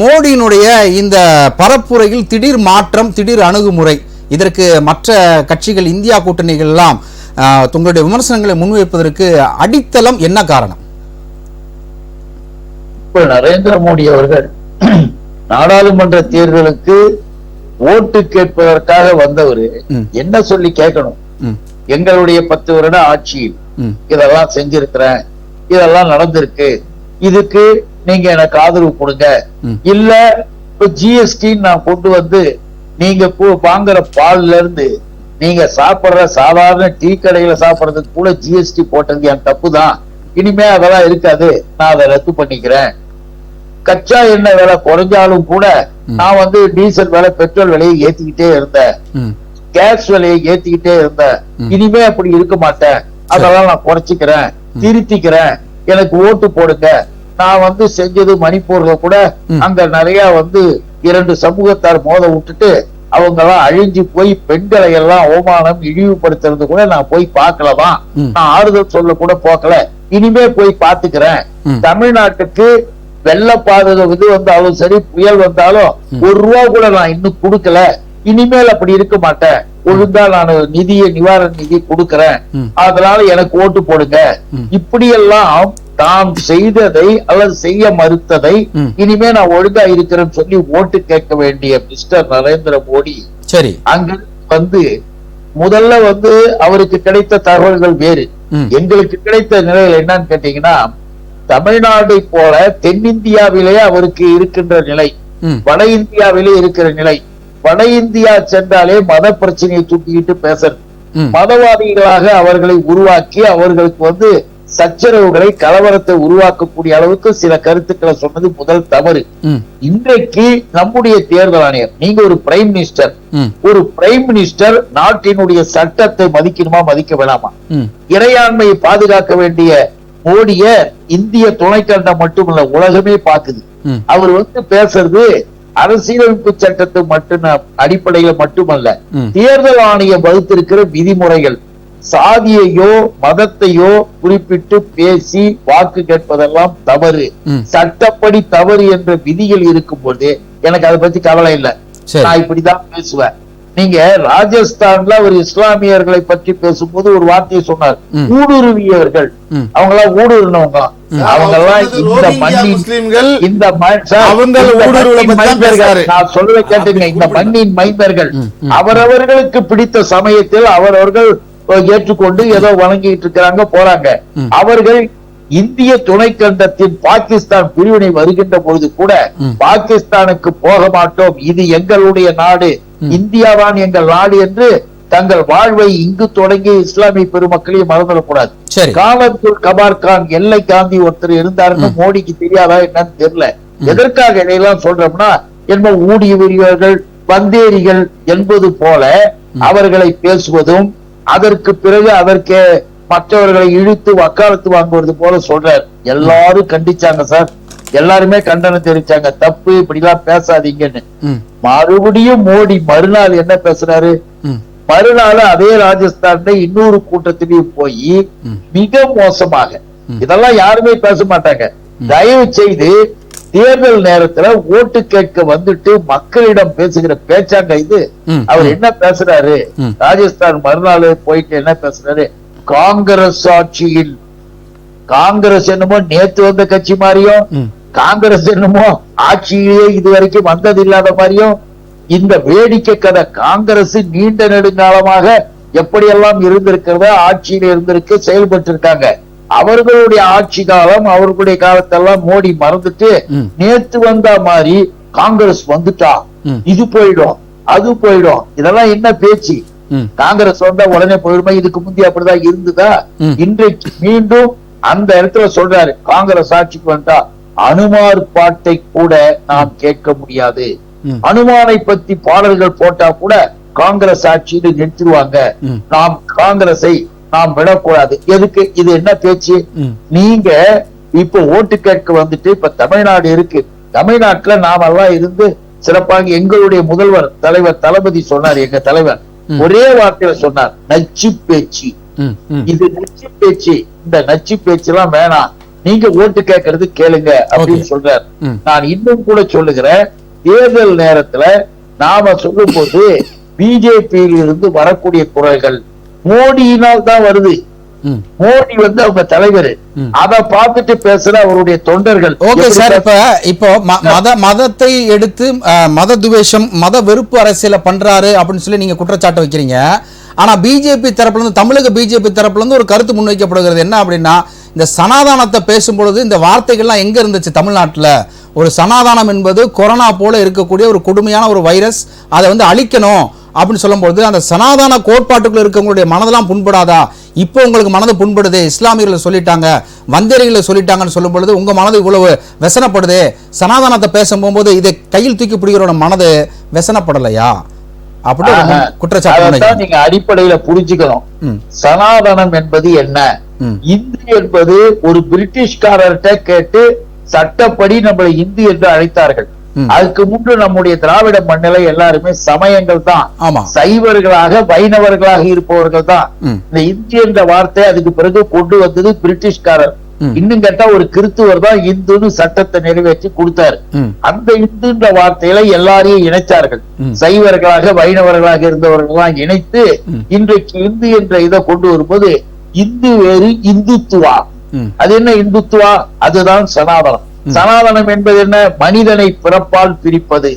மோடியினுடைய இந்த பரப்புரையில் திடீர் மாற்றம், திடீர் அணுகுமுறை, இதற்கு மற்ற கட்சிகள், இந்தியா கூட்டணிகள் எல்லாம் உங்களுடைய விமர்சனங்களை முன்வைப்பதற்கு அடித்தளம் என்ன காரணம்? இப்ப நரேந்திர மோடி அவர்கள் நாடாளுமன்ற தேர்தலுக்கு ஓட்டு கேட்பதற்காக வந்தவர் என்ன சொல்லி கேட்கணும்? எங்களுடைய 10 வருட ஆட்சியில் இதெல்லாம் செஞ்சிருக்கிறேன், இதெல்லாம் நடந்திருக்கு, இதுக்கு நீங்க எனக்கு ஆதரவு கொடுங்க. இல்ல இப்ப ஜிஎஸ்டி நான் கொண்டு வந்து நீங்க வாங்குற பால்ல இருந்து நீங்க சாப்பிடுற சாதாரண டீ கடையில சாப்பிடுறதுக்கு கூட ஜிஎஸ்டி போட்டது என் தப்பு தான், இனிமே அதெல்லாம் இருக்காது, நான் அதை ரத்து பண்ணிக்கிறேன். கச்சா எண்ணெய் விலை குறைஞ்சாலும் கூட நான் வந்து டீசல் விலை, பெட்ரோல் விலையை ஏத்திக்கிட்டே இருந்தேன், கேஸ் விலையை ஏத்திக்கிட்டே இருந்தேன், இனிமே அப்படி இருக்க மாட்டேன், அதெல்லாம் நான் குறைச்சிக்கிறேன், திருத்திக்கிறேன், எனக்கு ஓட்டு போடுங்க. நான் வந்து செஞ்சது மணிப்பூர்ல கூட அங்க நிறைய வந்து 2 சமூகத்தார் மோத விட்டுட்டு அவங்க எல்லாம் அழிஞ்சு போய் பெண்களை எல்லாம் அவமானம் இழிவுபடுத்துறது கூட நான் போய் பார்க்கலதான், நான் ஆறுதல் சொல்ல கூட போக்கல, இனிமே போய் பாத்துக்கிறேன். தமிழ்நாட்டுக்கு வெள்ள பாதுகாப்பு வந்தாலும் சரி, புயல் வந்தாலும் ₹1 கூட நான் இன்னும் கொடுக்கல, இனிமேல் அப்படி இருக்க மாட்டேன், ஒழுங்கா நான் நிவாரண நிதி கொடுக்கறேன், அதனால எனக்கு ஓட்டு போடுங்க. இப்படியெல்லாம் தாம் செய்ததை அல்லது செய்ய மறுத்ததை இனிமே நான் ஒழுங்கா இருக்கிறேன்னு சொல்லி ஓட்டு கேட்க வேண்டிய மிஸ்டர் நரேந்திர மோடி சரி அங்க வந்து முதல்ல வந்து அவருக்கு கிடைத்த தகவல்கள் வேறு. எங்களுக்கு கிடைத்த நிலையில் என்னன்னு கேட்டீங்கன்னா, தமிழ்நாட்டை போல தென்னிந்தியாவிலே அவருக்கு இருக்கின்ற நிலை, வட இந்தியாவிலே இருக்கிற நிலை. வட இந்தியா சென்றாலே மத பிரச்சனையை தூக்கிட்டு பேசுறது, மதவாதிகளாக அவர்களை உருவாக்கி அவர்களுக்கு வந்து சச்சரவுகளை, கலவரத்தை உருவாக்கக்கூடிய அளவுக்கு சில கருத்துக்களை சொன்னது முதல் தவறு. இன்றைக்கு நம்முடைய தேர்தல் ஆணையர், நீங்க ஒரு பிரைம் மினிஸ்டர், ஒரு பிரைம் மினிஸ்டர் நாட்டினுடைய சட்டத்தை மதிக்கணுமா மதிக்க வேணாமா? இறையாண்மையை பாதுகாக்க வேண்டிய மோடிய இந்திய துணைக்கண்டம் மட்டுமல்ல உலகமே பாக்குது. அவர் வந்து பேசுறது அரசியலமைப்பு சட்டத்தை மட்டும் அடிப்படையில மட்டுமல்ல, தேர்தல் ஆணையம் வகுத்திருக்கிற விதிமுறைகள், சாதியையோ மதத்தையோ குறிப்பிட்டு பேசி வாக்கு கேட்பதெல்லாம் தவறு, சட்டப்படி தவறு என்ற விதிகள் இருக்கும்போது எனக்கு அதை பத்தி கவலை இல்லை, நான் இப்படிதான் பேசுவேன். நீங்க ராஜஸ்தான்ல ஒரு இஸ்லாமியர்களை பற்றி பேசும்போது ஒரு வார்த்தையை சொன்னார், ஊடுருவியவர்கள், அவங்க எல்லாம் ஊடுருவினவங்க, அவங்க எல்லாம் இந்த மண்ணின் நான் சொல்ல கேட்டுங்க, இந்த மண்ணின் மைந்தர்கள், அவரவர்களுக்கு பிடித்த சமயத்தில் அவரவர்கள் ஏற்றுக்கொண்டு ஏதோ வழங்கிட்டு இருக்கிறாங்க போறாங்க. அவர்கள் இந்திய துணைக்கண்டத்தின் பாகிஸ்தான் பிரிவினை வருகின்ற பொழுது கூட பாகிஸ்தானுக்கு போக மாட்டோம், இது எங்களுடைய நாடு, இந்தியாதான் எங்கள் நாடு என்று தங்கள் வாழ்வை இங்கு தொடங்கி இஸ்லாமிய பெருமக்களையும் மறந்துடக்கூடாது. காலத்துல் கபார் கான் எல்லை காந்தி ஒருத்தர் இருந்தாருன்னு மோடிக்கு தெரியாதா என்னன்னு தெரியல. எதற்காக இதையெல்லாம் சொல்றோம்னா, என்ன ஊடுருவியவர்கள், வந்தேரிகள் என்பது போல அவர்களை பேசுவதும், அதற்கு பிறகு அதற்கு மற்றவர்களை இழுத்து வக்காலத்து வாங்குவது போல சொல்றார். எல்லாரும் கண்டிச்சாங்க சார், எல்லாருமே கண்டனம் தெரிவிச்சாங்க, தப்பு, இப்படி எல்லாம் பேசாதீங்கன்னு. மறுபடியும் மோடி மறுநாள் என்ன பேசுறாரு? மறுநாள் அதே ராஜஸ்தான்ல இன்னொரு கூட்டத்திலையும் போய் மிக மோசமாக, இதெல்லாம் யாருமே பேச மாட்டாங்க, தயவு செய்து தேர்தல் நேரத்துல ஓட்டு கேட்க வந்துட்டு மக்களிடம் பேசுகிற பேச்சாங்க இது. அவர் என்ன பேசுறாரு? ராஜஸ்தான் மறுநாள் போயிட்டு என்ன பேசுறாரு? காங்கிரஸ் ஆட்சியில், காங்கிரஸ் என்னமோ நேத்து வந்த கட்சி மாதிரியும், காங்கிரஸ் என்னமோ ஆட்சியிலேயே இதுவரைக்கும் வந்தது இல்லாத மாதிரியும், இந்த வேடிக்கை கதை காங்கிரஸ் நீண்ட நெடுங்காலமாக எப்படியெல்லாம் இருந்திருக்கிறத, ஆட்சியில இருந்திருக்கு, செயல்பட்டு இருக்காங்க. அவர்களுடைய ஆட்சி காலம், அவர்களுடைய காலத்தெல்லாம் மோடி மறந்துட்டு நேத்து வந்த மாதிரி காங்கிரஸ் வந்துட்டா, இது போயிடும் அது போயிடும், இதெல்லாம் என்ன பேச்சு? காங்கிரஸ் வந்தா உடனே போயிடுமா? இதுக்கு முந்தைய அப்படிதான் இருந்துதா? இன்றைக்கு மீண்டும் அந்த இடத்துல சொல்றாரு, காங்கிரஸ் ஆட்சிக்கு வந்தா அனுமார் பாட்டை கூட நாம் கேட்க முடியாது, அனுமானை பத்தி பாடல்கள் போட்டா கூட காங்கிரஸ் ஆட்சியில நிறுத்திடுவாங்க, நாம் காங்கிரஸை நாம் விடக்கூடாது. எதுக்கு? இது என்ன பேச்சு? நீங்க இப்ப ஓட்டு கேட்க வந்துட்டு, இப்ப தமிழ்நாடு இருக்கு, தமிழ்நாட்டுல நாமெல்லாம் இருந்து சிறப்பாக எங்களுடைய முதல்வர் தலைவர் தளபதி சொன்னார். எங்க தலைவர் ஒரே வார்த்தையில சொன்னார், நச்சு பேச்சு. இது நச்சு பேச்சு, இந்த நச்சு பேச்சு எல்லாம் வேணாம், நீங்க ஓட்டு கேட்கறது கேளுங்க அப்படின்னு சொல்றாரு. நான் இன்னும் கூட சொல்லுகிறேன், தேர்தல் நேரத்துல நாம சொல்லும் போது பிஜேபியில் இருந்து வரக்கூடிய குரல்கள் மோடியினால் தான் வருது. மோடி அவங்க தலைவர், அதை பார்த்துட்டு பேசுற அவருடைய தொண்டர்கள். ஓகே சார், இப்போ மதத்தை எடுத்து மத துவேஷம், மத வெறுப்பு அரசியல பண்றாரு அப்படின்னு சொல்லி நீங்க குற்றச்சாட்டு வைக்கிறீங்க. ஆனா பிஜேபி தரப்புல இருந்து, தமிழக பிஜேபி தரப்புல இருந்து ஒரு கருத்து முன்வைக்கப்படுகிறது. என்ன அப்படின்னா, இந்த சனாதானத்தை பேசும்பொழுது இந்த வார்த்தைகள்லாம் எங்க இருந்துச்சு தமிழ்நாட்டில்? ஒரு சனாதானம் என்பது கொரோனா போல இருக்கக்கூடிய ஒரு கொடுமையான ஒரு வைரஸ், அதை அழிக்கணும் அப்படின்னு சொல்லும்போது அந்த சனாதான கோட்பாட்டுக்குள்ள இருக்கவங்களுடைய மனதெல்லாம் புண்படாதா? இப்போ உங்களுக்கு மனது புண்படுது, இஸ்லாமியர்களை சொல்லிட்டாங்க, வந்தேரிகளை சொல்லிட்டாங்கன்னு சொல்லும் பொழுது உங்க மனது இவ்வளவு வெசனப்படுது. சனாதானத்தை பேச போகும்போது இதை கையில் தூக்கி பிடிக்கிறோட மனது வெசனப்படலையா அப்படி குற்றச்சாட்டு நீங்க அடிப்படையில புரிஞ்சுக்கணும். சனாதனம் என்பது என்ன? இந்து என்பது ஒரு பிரிட்டிஷ்காரர்கிட்ட கேட்டு சட்டப்படி நம்மளை இந்து என்று அழைத்தார்கள். அதுக்கு முன்பு நம்முடைய திராவிட மண்ணில எல்லாருமே சமயங்கள் தான், சைவர்களாக வைணவர்களாக இருப்பவர்கள் தான். இந்த இந்து என்ற வார்த்தை அதுக்கு பிறகு கொண்டு வந்தது பிரிட்டிஷ்காரர். இன்னும் கேட்டா ஒரு கிறிஸ்துவர் தான் இந்துன்னு சட்டத்தை நிறைவேற்றி கொடுத்தாரு. அந்த இந்துன்ற வார்த்தையில எல்லாரையும் இணைச்சார்கள். சைவர்களாக வைணவர்களாக இருந்தவர்கள்லாம் இணைத்து இன்றைக்கு இந்து என்ற இதை கொண்டு வரும்போது இந்து வேறு, இந்துத்துவா. அது என்ன இந்துத்துவா? அதுதான் சனாதனம். சனாதனம் என்பது என்ன? மனிதனை பிறப்பால் பிரிப்பது,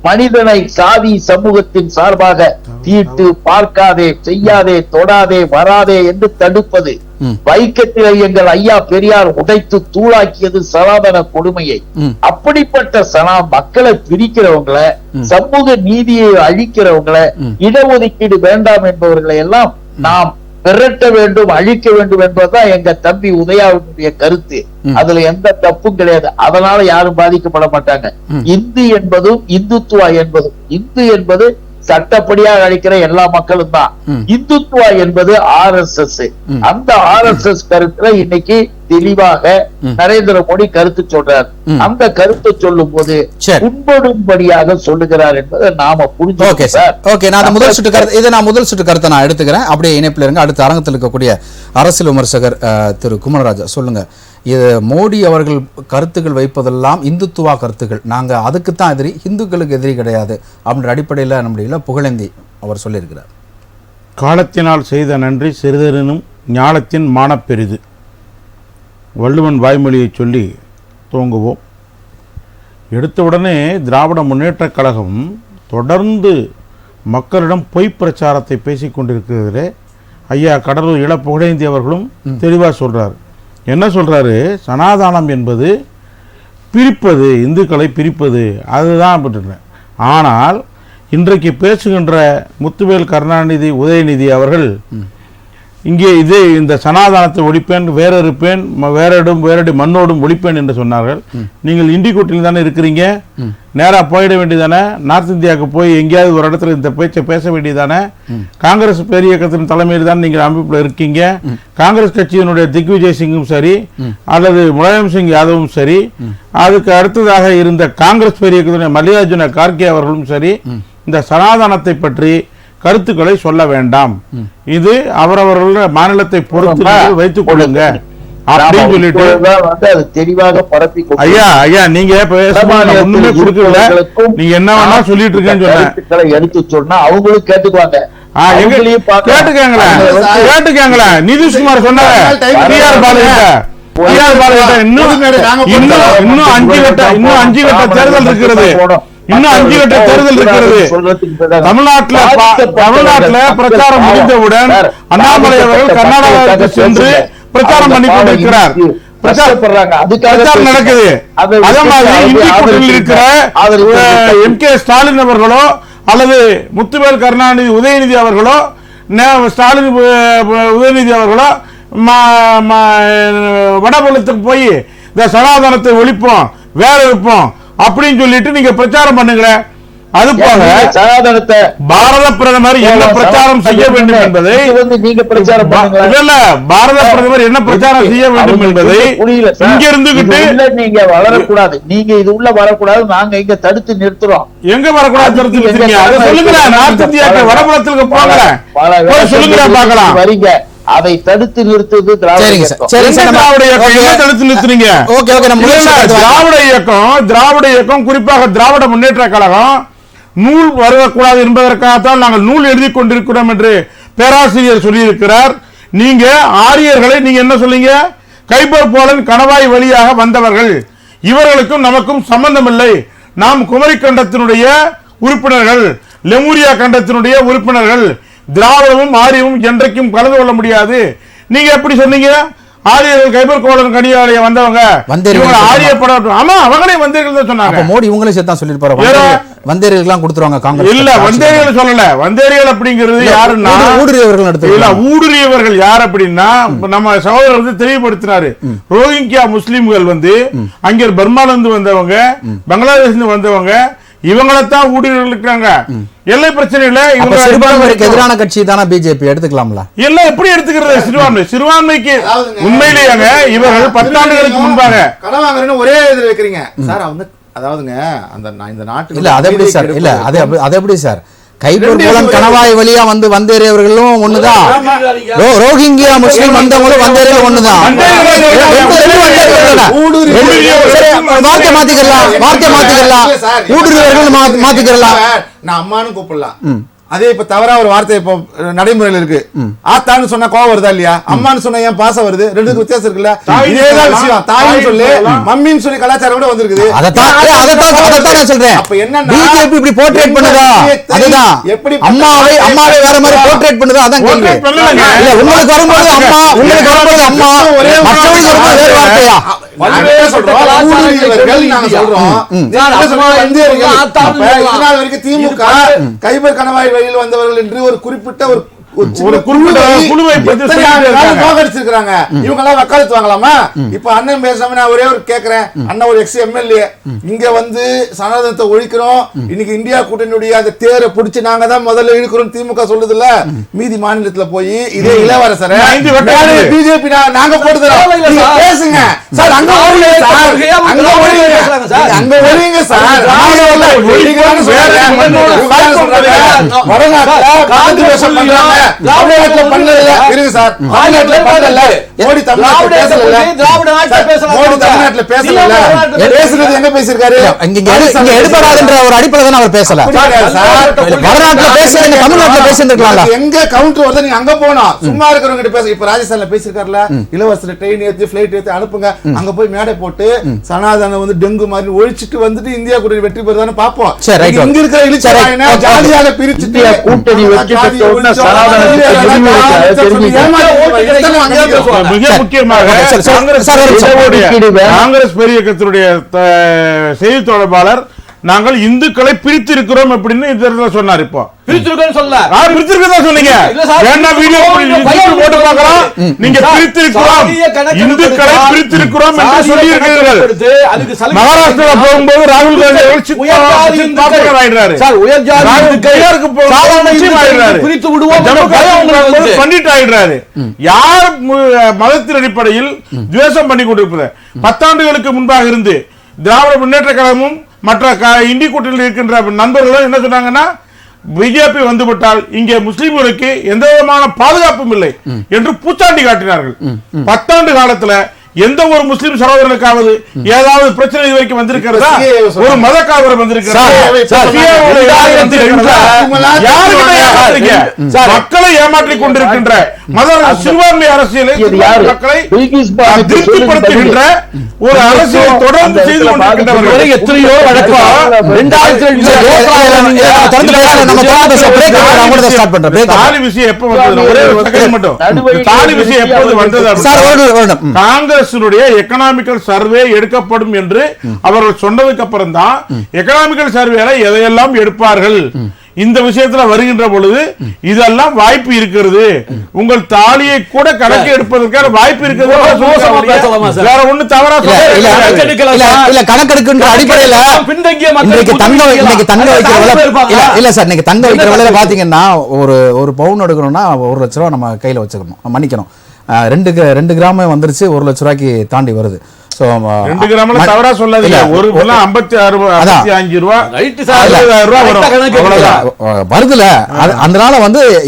மனிதனை சாதி சமூகத்தின் சார்பாக தீட்டு, பார்க்காதே, செய்யாதே, தொடாதே, வராதே என்று தடுப்பது. வைக்கத்திலே எங்கள் ஐயா பெரியார் உடைத்து தூளாக்கியது சனாதன கொடுமையை. அப்படிப்பட்ட மக்களை பிரிக்கிறவங்களை, சமூக நீதியை அழிக்கிறவங்களை, இடஒதுக்கீடு வேண்டாம் என்பவர்களை எல்லாம் நாம் விரட்ட வேண்டும், அழிக்க வேண்டும் என்பதுதான் எங்க தம்பி உதயாவுடைய கருத்து. அதுல எந்த தப்பும் கிடையாது. அதனால யாரும் பாதிக்கப்பட மாட்டாங்க. இந்து என்பதும் இந்துத்துவா என்பதும், இந்து என்பது சட்டப்படியாக அழைக்கிற எல்லா மக்களும் தான். இந்துத்துவா என்பது RSS. அந்த RSS கருத்துல இன்னைக்கு தெளிவாக நரேந்திர மோடி கருத்து சொல்றார். அந்த கருத்தை சொல்லும் போது உண்படும்படியாக சொல்லுகிறார் என்பதை நாம புரிஞ்சுக்கணும். முதல் சுற்று கருத்தை நான் எடுத்துக்கிறேன். அப்படியே இணைப்பில் இருங்க. அடுத்த அரங்கத்தில் இருக்கக்கூடிய அரசியல் விமர்சகர் திரு குமரராஜா, சொல்லுங்க. இது மோடி அவர்கள் கருத்துக்கள் வைப்பதெல்லாம் இந்துத்துவா கருத்துக்கள், நாங்கள் அதுக்குத்தான் எதிரி, இந்துக்களுக்கு எதிரி கிடையாது அப்படின்ற அடிப்படையில் நம்முடைய புகழேந்தி அவர் சொல்லியிருக்கிறார். காலத்தினால் செய்த நன்றி சிறிதெனும் ஞானத்தின் மானப்பெரிது, வள்ளுவன் வாய்மொழியை சொல்லி துவங்குவோம். எடுத்தவுடனே திராவிட முன்னேற்றக் கழகம் தொடர்ந்து மக்களிடம் பொய் பிரச்சாரத்தை பேசிக் கொண்டிருக்கிறதிலே ஐயா கடலூர் இள புகழேந்தி அவர்களும் தெளிவாக சொல்றார். என்ன சொல்றாரு? சனாதானம் என்பது பிரிப்பது, இந்துக்களை பிரிப்பது, அதுதான் அப்படின்னு. ஆனால் இன்றைக்கு பேசுகின்ற முத்துவேல் கருணாநிதி, உதயநிதி அவர்கள் இங்கே இந்த சனாதானத்தை ஒழிப்பேன், வேற இருப்பேன், வேறடி மண்ணோடும் ஒழிப்பேன் என்று சொன்னார்கள். நீங்கள் இண்டிகூட்டில் தானே இருக்கிறீங்க, நேராக போயிட வேண்டியதானே, நார்த் இந்தியாவுக்கு போய் எங்கேயாவது ஒரு இடத்துல இந்த பேச்சை பேச வேண்டியதானே. காங்கிரஸ் பேரியக்கத்தின் தலைமையில் தான் நீங்கள் அமைப்பில் இருக்கீங்க. காங்கிரஸ் கட்சியினுடைய திக்விஜய் சிங்கும் சரி, அல்லது முலாயம் சிங் யாதவும் சரி, அதுக்கு அடுத்ததாக இருந்த காங்கிரஸ் பேரியக்கத்தினுடைய மல்லிகார்ஜுன கார்கே அவர்களும் சரி, இந்த சனாதானத்தை பற்றி கருத்துக்களை சொல்ல வேண்டாம், இது அவரவர்கள் மாநிலத்தை பொறுத்து வைத்துக் கொள்ளுங்க அப்படின்னு சொல்லிட்டு தெளிவாக பரப்பி. ஐயா நீங்க ஒண்ணுமே கொடுக்கல, நீங்க என்ன வேணா சொல்லிட்டு இருக்கேன்னு சொன்னேன். எடுத்து சொன்னா அவங்களும் கேட்டுக்குவாங்க. கேட்டுக்காங்களேன். நிதிஷ்குமார் சொன்னாங்க இன்னும் 5 கட்ட தேர்தல் இருக்கிறது, இன்னும் 5 கட்ட தேர்தல் இருக்கிறது. தமிழ்நாட்டில் பிரச்சாரம் முடிந்தவுடன் அண்ணாமலை அவர்கள் கர்நாடகாவுக்கு சென்று பிரச்சாரம் பண்ணி கொண்டிருக்கிறார். பிரச்சாரம் நடக்குது. அதே மாதிரி இந்திய கூட்டணியில் இருக்கிற MK ஸ்டாலின் அவர்களோ அல்லது முத்துவேல் கருணாநிதி உதயநிதி அவர்களோ, ஸ்டாலின் உதயநிதி அவர்களோ வடபலத்துக்கு போய் இந்த சனாதனத்தை ஒழிப்போம், வேற இருப்போம் அப்படின்னு சொல்லிட்டு நீங்க பிரச்சாரம் பண்ணுங்க. அது போக சனாதனத்தை பாரத பிரதமர் என்ன பிரச்சாரம் செய்ய வேண்டும் என்பதை நீங்க பிரச்சாரம் இல்ல பாரத பிரதமர் என்ன பிரச்சாரம் செய்ய வேண்டும் என்பதை இங்க இருந்துகிட்டு நீங்க வளரக்கூடாது, நீங்க இது உள்ள வரக்கூடாது, நாங்க இங்க தடுத்து நிறுத்துறோம். எங்க வரக்கூடாது தடுத்து நிறுத்துறீங்க? அதை சொல்லுங்க. நார்த் இந்தியாவுக்கு வடபுலத்துக்கு போங்க, சொல்லுங்க பார்க்கலாம். வரீங்க, அதை தடுத்து நிறுத்துவது திராவிட இயக்கம். தடுத்து நிறுத்துறீங்க. திராவிட இயக்கம் குறிப்பாக திராவிட முன்னேற்ற கழகம் நூல் வரக்கூடாது என்பதற்காகத்தான் நாங்கள் நூல் எழுதி கொண்டிருக்கிறோம் என்று பேராசிரியர் சொல்லியிருக்கிறார். நீங்க ஆரியர்களை நீங்க என்ன சொல்றீங்க? கைபர் போலன் கணவாய் வழியாக வந்தவர்கள், இவர்களுக்கும் நமக்கும் சம்பந்தம் இல்லை, நாம் குமரி கண்டத்தினுடைய உறுப்பினர்கள், லெமூரியா கண்டத்தினுடைய உறுப்பினர்கள், திராவிடமும் ஆரியமும் என்றைக்கும் கலந்து கொள்ள முடியாது. நீங்க எப்படி சொன்னீங்க? ஆரியர்கள் கைபர் கோளன் கனியாலய வந்தவங்க ஆரிய படம், ஆமா அவங்களே வந்தேர்கள் தான் சொன்னாங்க. மோடி இவங்களே சேர்த்தான் சொல்லிருப்பாரு, வந்தேரியர்கள் கொடுத்துருவாங்க காங்கிரஸ். இல்ல வந்தேரியர்கள் சொல்லல. வந்தேரியர்கள் அப்படிங்கிறது யாருன்னா ஊடுருவியவர்கள் நடத்து. இல்ல ஊடுருவியவர்கள் யார் அப்படின்னா நம்ம சகோதரர் வந்து தெளிவுபடுத்தினாரு. ரோஹிங்கியா முஸ்லிம்கள் வந்து அங்கே பர்மால இருந்து வந்தவங்க, பங்களாதேஷ்ல இருந்து வந்தவங்க, இவங்களைத்தான் ஊடுருவி இருக்காங்க. எல்லை பிரச்சனை இல்ல. இவங்க சிறுபான்மைக்கு எதிரான கட்சி தானே பிஜேபி, எடுத்துக்கலாம்ல? எல்லாம் எப்படி எடுத்துக்கிறது? சிறுபான்மைக்கு உண்மையிலேயே இவர்கள் 10 ஆண்டுகளுக்கு முன்பாக கனவாங்கன்னு ஒரே இதுல வைக்கிறீங்க சார். அவங்க அதாவதுங்க இந்த நாட்டு இல்ல அது எப்படி சார்? இல்ல அது எப்படி சார்? கைபர் போலன் கணவாய் வழியா வந்து வந்தேறியவர்களும் ஒண்ணுதான், ரோஹிங்கியா முஸ்லிம் வந்தவங்களும் வந்தேறியவர்கள் ஒண்ணுதான். வார்த்தை மாத்திக்கலாம், ஊடுருவர்கள் மாத்திக்கலாம். நான் அம்மானு கூப்பிடலாம். அதே இப்ப தவறா ஒரு வார்த்தை இப்ப நடைமுறையில் இருக்கு. ஆத்தான்னு சொன்னா கோவம் வருதா இல்லையா? அம்மான்னு சொன்னா ஏன் பாசம் வருது? ரெண்டுக்கு வித்தியாசம் இருக்குல்ல. இதேதான் விஷயம். தாயின்னு சொல்லி மம்மின்னு சொல்லி கலாச்சாரம் கூட வந்திருக்குது. அதான் சொல்றேன். அப்ப என்ன பிஜேபி இப்படி போர்ட்ரேட் பண்ணுதா? அதுதான் எப்படி அம்மாவை வேற மாதிரி போர்ட்ரேட் பண்ணுதா? அதான் கேள்வி. இல்ல உங்களுக்கு வரும்போது அம்மா, உங்களுக்கு வரும்போது அம்மா, மற்றவங்களுக்கு வரும்போது வேறு வார்த்தையா? திமுக கைபர் கணவாய் வழியில் வந்தவர்கள் என்று ஒரு குறிப்பிட்ட ஒரு குழுவை அடிச்சிருக்காங்க. இவங்க எல்லாம் வக்காலத்து வாங்கலாமா? இப்ப அண்ணன் பேசாம நான் ஒரே ஒரு கேக்குறேன். அண்ணன் ஒரு எக்ஸ் எம்எல்ஏ இங்க வந்து சனாதனத்தை ஒழிக்கிறோம், இன்னைக்கு இந்தியா கூட்டணியுடைய அந்த தேரை பிடிச்சு நாங்க தான் முதல்ல இழுக்கிறோம் திமுக சொல்லுது இல்ல. மீதி மாநிலத்துல போய் இதே இளவரசர் பிஜேபி நாங்க போட்டு தரோம் பேசுங்க சார். அங்க ஒழிங்க சார். இலவச ட்ரெயின் ஏத்தி பிளைட் ஏத்தி அனுப்புங்க, அங்க போய் மேடை போட்டு சனாதன வந்து டெங்கு மாதிரி ஒழிச்சிட்டு வந்துட்டு இந்தியா கூட்டணி வெற்றி பெறுதான்னு பாப்போம். இங்க இருக்கிற இழிச்சவாயனை ஜாதியாக பிரிச்சுட்டு கூட்டணி வெற்றி மிக முக்கியமாக காங்கிரஸ் பேரியக்கத்தினுடைய செய்தி தொடர்பாளர் நாங்கள் இந்துக்களை பிரித்திருக்கிறோம் அப்படின்னு இந்த சொன்னார். இப்போ பிரிச்சிருக்கோம் சொல்ல பிரிச்சிருக்கதா சொன்னீங்க. வேணா வீடியோ போட்டு பார்க்கலாம். நீங்க பிரித்திருக்கிறோம், இந்துக்களை பிரித்திருக்கிறோம் என்று சொல்லி இருக்கிறீர்கள். மகாராஷ்டிரா போகும்போது ராகுல் காந்தி ஆயிடுறாரு, பிரித்து விடுவோம் பண்டிட் ஆயிடுறாரு. யார் மதத்தின் அடிப்படையில் துவேஷம் பண்ணி கொண்டிருப்பது? 10 ஆண்டுகளுக்கு முன்பாக இருந்து திராவிட முன்னேற்ற கழகமும் மற்ற இந்திய கூட்டணியில் இருக்கின்ற நண்பர்களும் என்ன சொன்னாங்கன்னா, பிஜேபி வந்துவிட்டால் இங்கே முஸ்லிம்களுக்கு எந்த விதமான பாதுகாப்பும் இல்லை என்று பூச்சாண்டி காட்டினார்கள். 10 ஆண்டு காலத்துல எந்த ஒரு முஸ்லிம் சகோதரனுக்காவது ஏதாவது பிரச்சனை இது வரைக்கும் வந்திருக்கிறதா? ஒரு மத கலவரம் வந்திருக்கிறதா? மக்களை ஏமாற்றிக் கொண்டிருக்கின்ற மத சிறுபான்மை அரசியலை மக்களை திருப்திப்படுத்துகின்ற ஒரு அரசியலை தொடர்ந்து செய்து கொண்டிருக்கின்றவர்கள் எத்தனையோ தாலி விஷயம் எப்ப வந்தது? ஒரே ஒரு செகண்ட் மட்டும். தாலி விஷயம் எப்போது வந்தது? காங்கிரஸ் எக்கனாமிக்கல் சர்வே எடுக்கப்படும் என்று அவர்கள் சொன்னதுக்கு அப்புறம் தான் எக்கனாமிக்கல் சர்வேல எதையெல்லாம் எடுப்பார்கள் இந்த விஷயத்துல வருகின்ற பொழுது இதெல்லாம் வாய்ப்பு இருக்கிறது. உங்கள் தாலியை கூட கணக்கு எடுப்பதற்கான வாய்ப்பு இருக்கிறது. வேற ஒண்ணு தவறா கணக்கெடுக்கின்ற அடிப்படையில இன்னைக்கு தங்க வைக்கிற விலையில பாத்தீங்கன்னா ஒரு பவுன் எடுக்கணும்னா 1 லட்ச ரூபா நம்ம கையில வச்சுக்கணும், மன்னிக்கணும் 2 கிராம் வந்துருச்சு, 1 லட்ச ரூபாய்க்கு தாண்டி வருது. 2 கிராம்ல தவறா சொல்லாதீங்க. ஒரு 56 ரூபா வருதுல. அதனால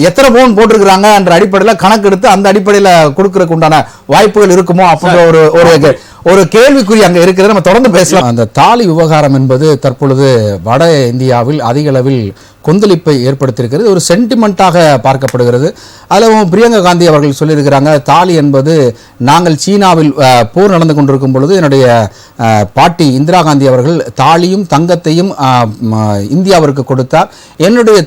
எத்தனை பவுன் போட்டிருக்கிறாங்க என்ற அடிப்படையில கணக்கு எடுத்து அந்த அடிப்படையில கொடுக்கறதுக்கு உண்டான வாய்ப்புகள் இருக்குமோ அப்படின்ற ஒரு கேள்விக்குறி அங்க இருக்கிறது. நம்ம தொடர்ந்து பேசலாம். அந்த தாலி விவகாரம் என்பது தற்பொழுது வட இந்தியாவில் அதிக அளவில் கொந்தளிப்பை ஏற்படுத்தியிருக்கிறது, ஒரு சென்டிமெண்ட்டாக பார்க்கப்படுகிறது. அதில் பிரியங்கா காந்தி அவர்கள் சொல்லியிருக்கிறாங்க, தாலி என்பது நாங்கள் சீனாவில் போர் நடந்து கொண்டிருக்கும் பொழுது என்னுடைய பாட்டி இந்திரா காந்தி அவர்கள் தாலியும் தங்கத்தையும் இந்தியாவிற்கு கொடுத்தார், என்னுடைய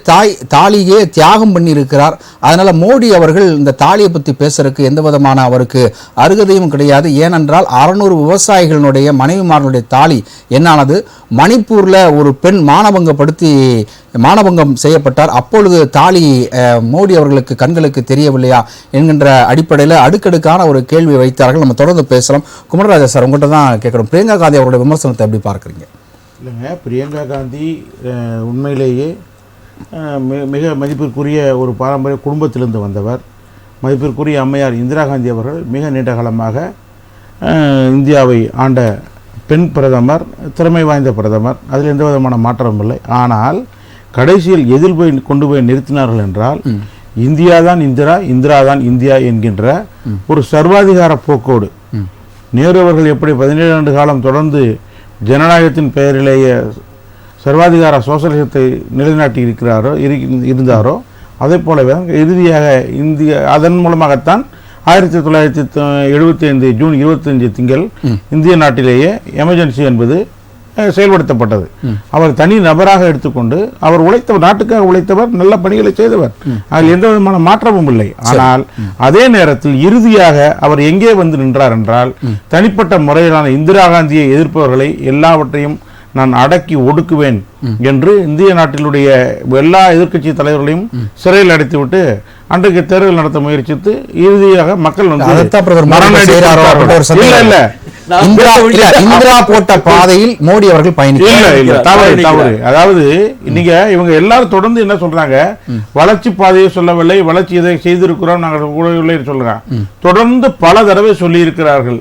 தாலியே தியாகம் பண்ணியிருக்கிறார். அதனால மோடி அவர்கள் இந்த தாலியை பற்றி பேசுறதுக்கு எந்த விதமான அவருக்கு அருகதையும் கிடையாது. ஏனென்றால் 600 விவசாயிகளுடைய மனைவிமார்களுடைய தாலி என்னானது, மணிப்பூர்ல ஒரு பெண் மானபங்கம் செய்யப்பட்டார். அப்பொழுது தாலி மோடி அவர்களுக்கு கண்களுக்கு தெரியவில்லையா என்கின்ற அடிப்படையில் அடுக்கடுக்கான ஒரு கேள்வி வைத்தார்கள். நம்ம தொடர்ந்து பேசலாம். குமரராஜா சார், உங்கள்கிட்ட தான் கேட்குறோம், பிரியங்கா காந்தி அவருடைய விமர்சனத்தை எப்படி பார்க்குறீங்க? இல்லைங்க, பிரியங்கா காந்தி உண்மையிலேயே மிக மதிப்பிற்குரிய ஒரு பாரம்பரிய குடும்பத்திலிருந்து வந்தவர். மதிப்பிற்குரிய அம்மையார் இந்திரா காந்தி அவர்கள் மிக நீண்ட காலமாக இந்தியாவை ஆண்ட பெண் பிரதமர், திறமை வாய்ந்த பிரதமர், அதில் எந்த விதமான மாற்றமும் இல்லை. ஆனால் கடைசியில் எதில் கொண்டு போய் நிறுத்தினார்கள் என்றால், இந்தியா தான் இந்திரா, இந்திரா தான் இந்தியா என்கின்ற ஒரு சர்வாதிகார போக்கோடு நேரு அவர்கள் எப்படி 17 ஆண்டு காலம் தொடர்ந்து ஜனநாயகத்தின் பெயரிலேயே சர்வாதிகார சோசலிசத்தை நிலைநாட்டி இருந்தாரோ அதே போலவே இறுதியாக அதன் மூலமாகத்தான் 1975 ஜூன் 25 திங்கள் இந்திய நாட்டிலேயே எமர்ஜென்சி என்பது செயல்படுத்தப்பட்டது. அவர் தனி நபராக எடுத்துக்கொண்டு அவர் நாட்டுக்காக உழைத்தவர், நல்ல பணிகளை செய்தவர், அதில் எந்த விதமான மாற்றமும் இல்லை. ஆனால் அதே நேரத்தில் இறுதியாக அவர் எங்கே வந்து நின்றார் என்றால், தனிப்பட்ட முறையிலான இந்திரா காந்தியை எதிர்ப்பவர்களை எல்லாவற்றையும் நான் அடக்கி ஒடுக்குவேன் என்று இந்திய நாட்டினுடைய எல்லா எதிர்க்கட்சி தலைவர்களையும் சிறையில் அடைத்துவிட்டு அன்றைக்கு தேர்தல் நடத்த முயற்சித்து இறுதியாக மக்கள் இந்திரா போட்ட பாதையில் மோடி அவர்கள் தவறு. அதாவது நீங்க இவங்க எல்லாரும் தொடர்ந்து என்ன சொல்றாங்க, வளர்ச்சி பாதையை சொல்லவில்லை, வளர்ச்சி இதை செய்திருக்கிறோம் நாங்கள் கூட சொல்றாங்க. தொடர்ந்து பல தடவை சொல்லி இருக்கிறார்கள்.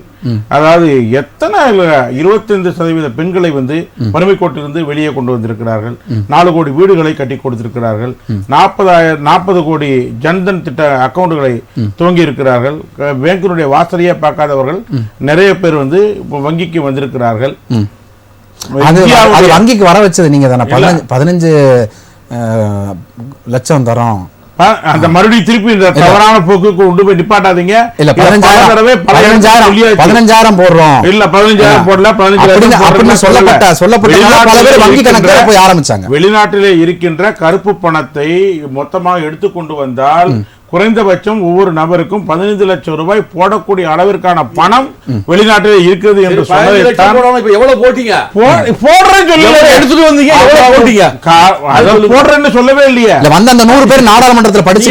அதாவது எத்தனை 25% பெண்களை வறுமை கோட்டிலிருந்து வெளியே கொண்டு வந்திருக்கிறார்கள், 4 கோடி வீடுகளை கட்டி கொடுத்திருக்கிறார்கள், 40 கோடி ஜன்தன் திட்ட அக்கவுண்டுகளை துவங்கி இருக்கிறார்கள், பேங்கினுடைய வாசலையே பார்க்காதவர்கள் நிறைய பேர் வங்கிக்கு வந்திருக்கிறார்கள். வங்கிக்கு வர வச்சது நீங்க தானே, 15 லட்சம் தரோம், அந்த மறுபடியும் திருப்பி இந்த தவறான போக்கு கொண்டு போய் நிப்பாட்டாதீங்க. இல்ல 15,000 போடுறோம், இல்ல 15,000 போடல, 15,000 சொல்லப்பட்ட வங்கி கணக்கு போய் ஆரம்பிச்சாங்க. வெளிநாட்டிலே இருக்கின்ற கருப்பு பணத்தை மொத்தமாக எடுத்துக்கொண்டு வந்தால் குறைந்தபட்சம் ஒவ்வொரு நபருக்கும் 15 லட்சம் ரூபாய் போடக்கூடிய அளவிற்கான பணம் வெளிநாட்டில் இருக்கிறது என்று போடுறேன்னு சொல்லவே இல்லையே. வந்த அந்த 100 பேர் நாடாளுமன்றத்தில் படிச்சு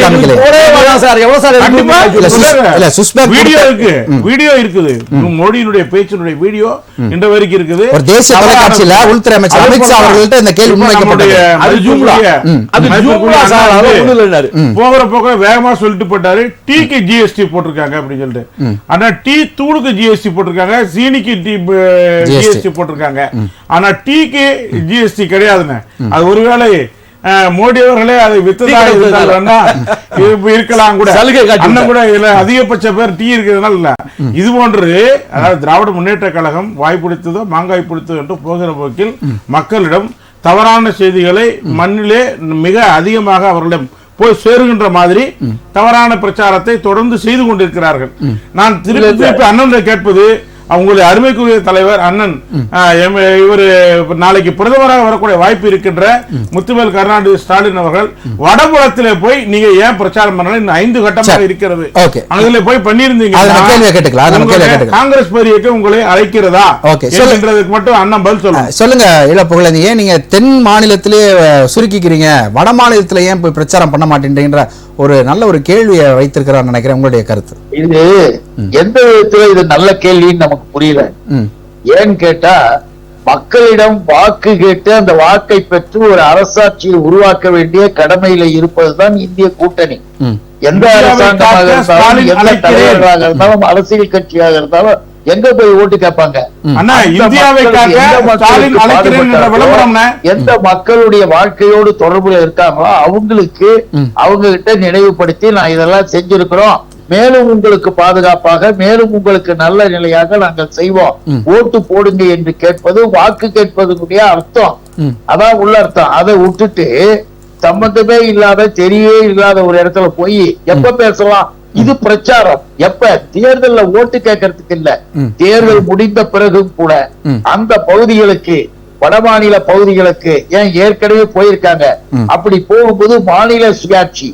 வீடியோ இருக்கு, வீடியோ இருக்குது, மோடியினுடைய பேச்சினுடைய வீடியோ இன்று வரைக்கும் இருக்குது. ஒரு தேசிய தொலைக்காட்சியில உள்துறை அமைச்சர் அமித்ஷா அவர்கள்ட்ட இந்த கேள்வி முன்வைக்கப்பட்டது. போகிற போக வேகமா சொல்லிட்டு போட்டாரு, டீக்கு ஜிஎஸ்டி போட்டிருக்காங்க அப்படின்னு சொல்லிட்டு. ஆனா டீ தூளுக்கு ஜிஎஸ்டி போட்டிருக்காங்க, சீனிக்கு ஜிஎஸ்டி போட்டிருக்காங்க, ஆனா டீக்கு ஜிஎஸ்டி கிடையாதுன்னு. அது ஒருவேளை மோடி அவர்களே அதை வித்ததாக இருக்கலாம் கூட, அண்ணன் கூட இதுல அதிகபட்ச பேர் டீ இருக்கிறதுனால இல்ல. இது போன்று அதாவது திராவிட முன்னேற்ற கழகம் வாய் பிடித்ததோ மாங்காய் பிடித்ததோ என்று போகிற போக்கில் மக்களிடம் தவறான செய்திகளை மண்ணிலே மிக அதிகமாக அவர்களிடம் போய் சேருகின்ற மாதிரி தவறான பிரச்சாரத்தை தொடர்ந்து செய்து கொண்டிருக்கிறார்கள். நான் திருப்பி அண்ணன் கேட்பது, அவங்களுடைய அருமைக்குரிய தலைவர் அண்ணன் இவர் நாளைக்கு பிரதமராக வரக்கூடிய வாய்ப்பு இருக்கின்ற முத்துவேல் கருணாநிதி ஸ்டாலின் அவர்கள் வடபுலத்திலே போய் நீங்க ஏன் பிரச்சாரம் பண்ணல? இன்னும் 5 கட்டமாக இருக்கிறது. அதுல போய் பண்ணிருந்தீங்க. காங்கிரஸ் பெரியக்கு உங்களை அழைக்கிறதா என்றதுக்கு மட்டும் அண்ணன் பதில் சொல்லுங்க. இளப்புகழேந்தி, ஏன் நீங்க தென் மாநிலத்திலே சுருக்கிக்கிறீங்க, வட மாநிலத்தில ஏன் போய் பிரச்சாரம் பண்ண மாட்டேன்றீங்கன்ற ஒரு நல்ல ஒரு கேள்வியை வைத்திருக்கிறார் நினைக்கிறேன். உங்களுடைய கருத்து இது எந்த விதத்துல இது நல்ல கேள்வின்னு நமக்கு புரியல. ஏன்னு கேட்டா, மக்களிடம் வாக்கு கேட்டு அந்த வாக்கை பெற்று ஒரு அரசாட்சியை உருவாக்க வேண்டிய கடமையில இருப்பதுதான் இந்திய கூட்டணி. எந்த அரசாங்கமாக இருந்தாலும், எந்த தலைவர்களாக இருந்தாலும், அரசியல் கட்சியாக இருந்தாலும் எங்க போய் ஓட்டு கேட்பாங்க? எந்த மக்களுடைய வாழ்க்கையோடு தொடர்புல இருக்காங்களோ அவங்களுக்கு அவங்க கிட்ட நினைவுபடுத்தி நான் இதெல்லாம் செஞ்சிருக்கிறோம், மேலும் உங்களுக்கு பாதுகாப்பாக, மேலும் உங்களுக்கு நல்ல நிலையாக நாங்கள் செய்வோம், ஓட்டு போடுங்க என்று கேட்பது வாக்கு கேட்பதுடைய அர்த்தம். அதான் உள்ள அர்த்தம். அதை விட்டுட்டு சம்பந்தமே இல்லாத, தெரியவே இல்லாத ஒரு இடத்துல போய் எப்ப பேசலாம்? இது பிரச்சாரம். எப்ப? தேர்தல்ல ஓட்டு கேட்கறதுக்கு இல்ல, தேர்தல் முடிந்த பிறகும் கூட அந்த பகுதிகளுக்கு, வடமாநில பகுதிகளுக்கு ஏன் ஏற்கனவே போயிருக்காங்க. அப்படி போகும்போது மாநில சுயாட்சி,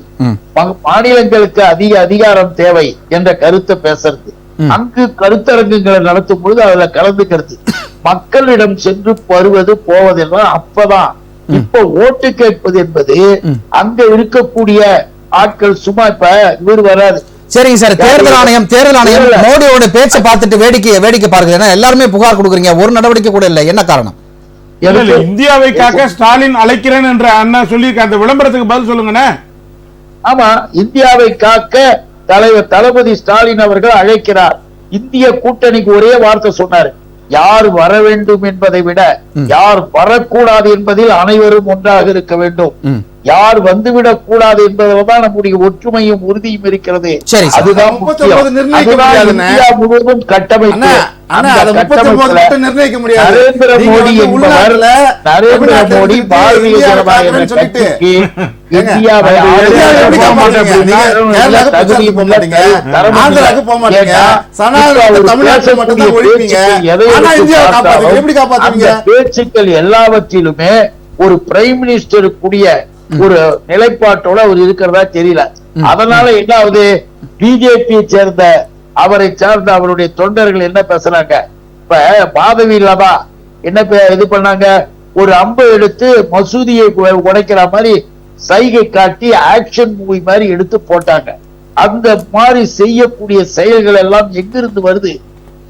மாநிலங்களுக்கு அதிக அதிகாரம் தேவை என்ற கருத்தை பேசுறது, அங்கு கருத்தரங்குகளை நடத்தும் பொழுது அதுல கலந்துக்கிறது, மக்களிடம் சென்று வருவது போவதெல்லாம் அப்பதான். இப்ப ஓட்டு கேட்பது என்பது அங்க இருக்கக்கூடிய ஆட்கள் சும்மா இப்ப இவர் வராது. சரிங்க சார், தேர்தல் ஆணையம் மோடியோட பேச்சை பார்த்துட்டு வேடிக்கை பாருங்க. எல்லாருமே புகார் கொடுக்குறீங்க, ஒரு நடவடிக்கை கூட இல்லை, என்ன காரணம்? இந்தியாவை காக்க ஸ்டாலின் அழைக்கிறேன் என்ற அண்ணா சொல்லியிருக்க அந்த விளம்பரத்துக்கு பதில் சொல்லுங்க. ஆமா, இந்தியாவை காக்க தலைவர் தளபதி ஸ்டாலின் அவர்கள் அழைக்கிறார். இந்திய கூட்டணிக்கு ஒரே வார்த்தை சொன்னாரு, யார் வர வேண்டும் என்பதை விட யார் வரக்கூடாது என்பதில் அனைவரும் ஒன்றாக இருக்க வேண்டும், யார் வந்துவிடக் கூடாது என்பதில்தான் நம்முடைய ஒற்றுமையும் உறுதியும் இருக்கிறது. அதுதான் இந்தியா முழுவதும் கட்டமைப்பு. நரேந்திர மோடி என்பவர், நரேந்திர மோடி பாரதிய ஜனதா என்ற கட்சிக்கு இந்தியாவை பேச்சுக்கள் எல்லாவற்றிலுமே ஒரு பிரைம் மினிஸ்டர் கூடிய ஒரு நிலைப்பாட்டோட அவர் இருக்கிறதா தெரியல. அதனால என்ன ஆகுது? பிஜேபியை சேர்ந்த அவரை சார்ந்த அவருடைய தொண்டர்கள் என்ன பேசுறாங்க? இப்ப மாதவி இல்லாமா என்ன இது பண்ணாங்க? ஒரு அம்பை எடுத்து மசூதியை உடைக்கிற மாதிரி சைகை காட்டி ஆக்ஷன் மூவி மாதிரி எடுத்து போட்டாங்க. அந்த மாதிரி செய்யக்கூடிய செயல்கள் எல்லாம் எங்கிருந்து வருது?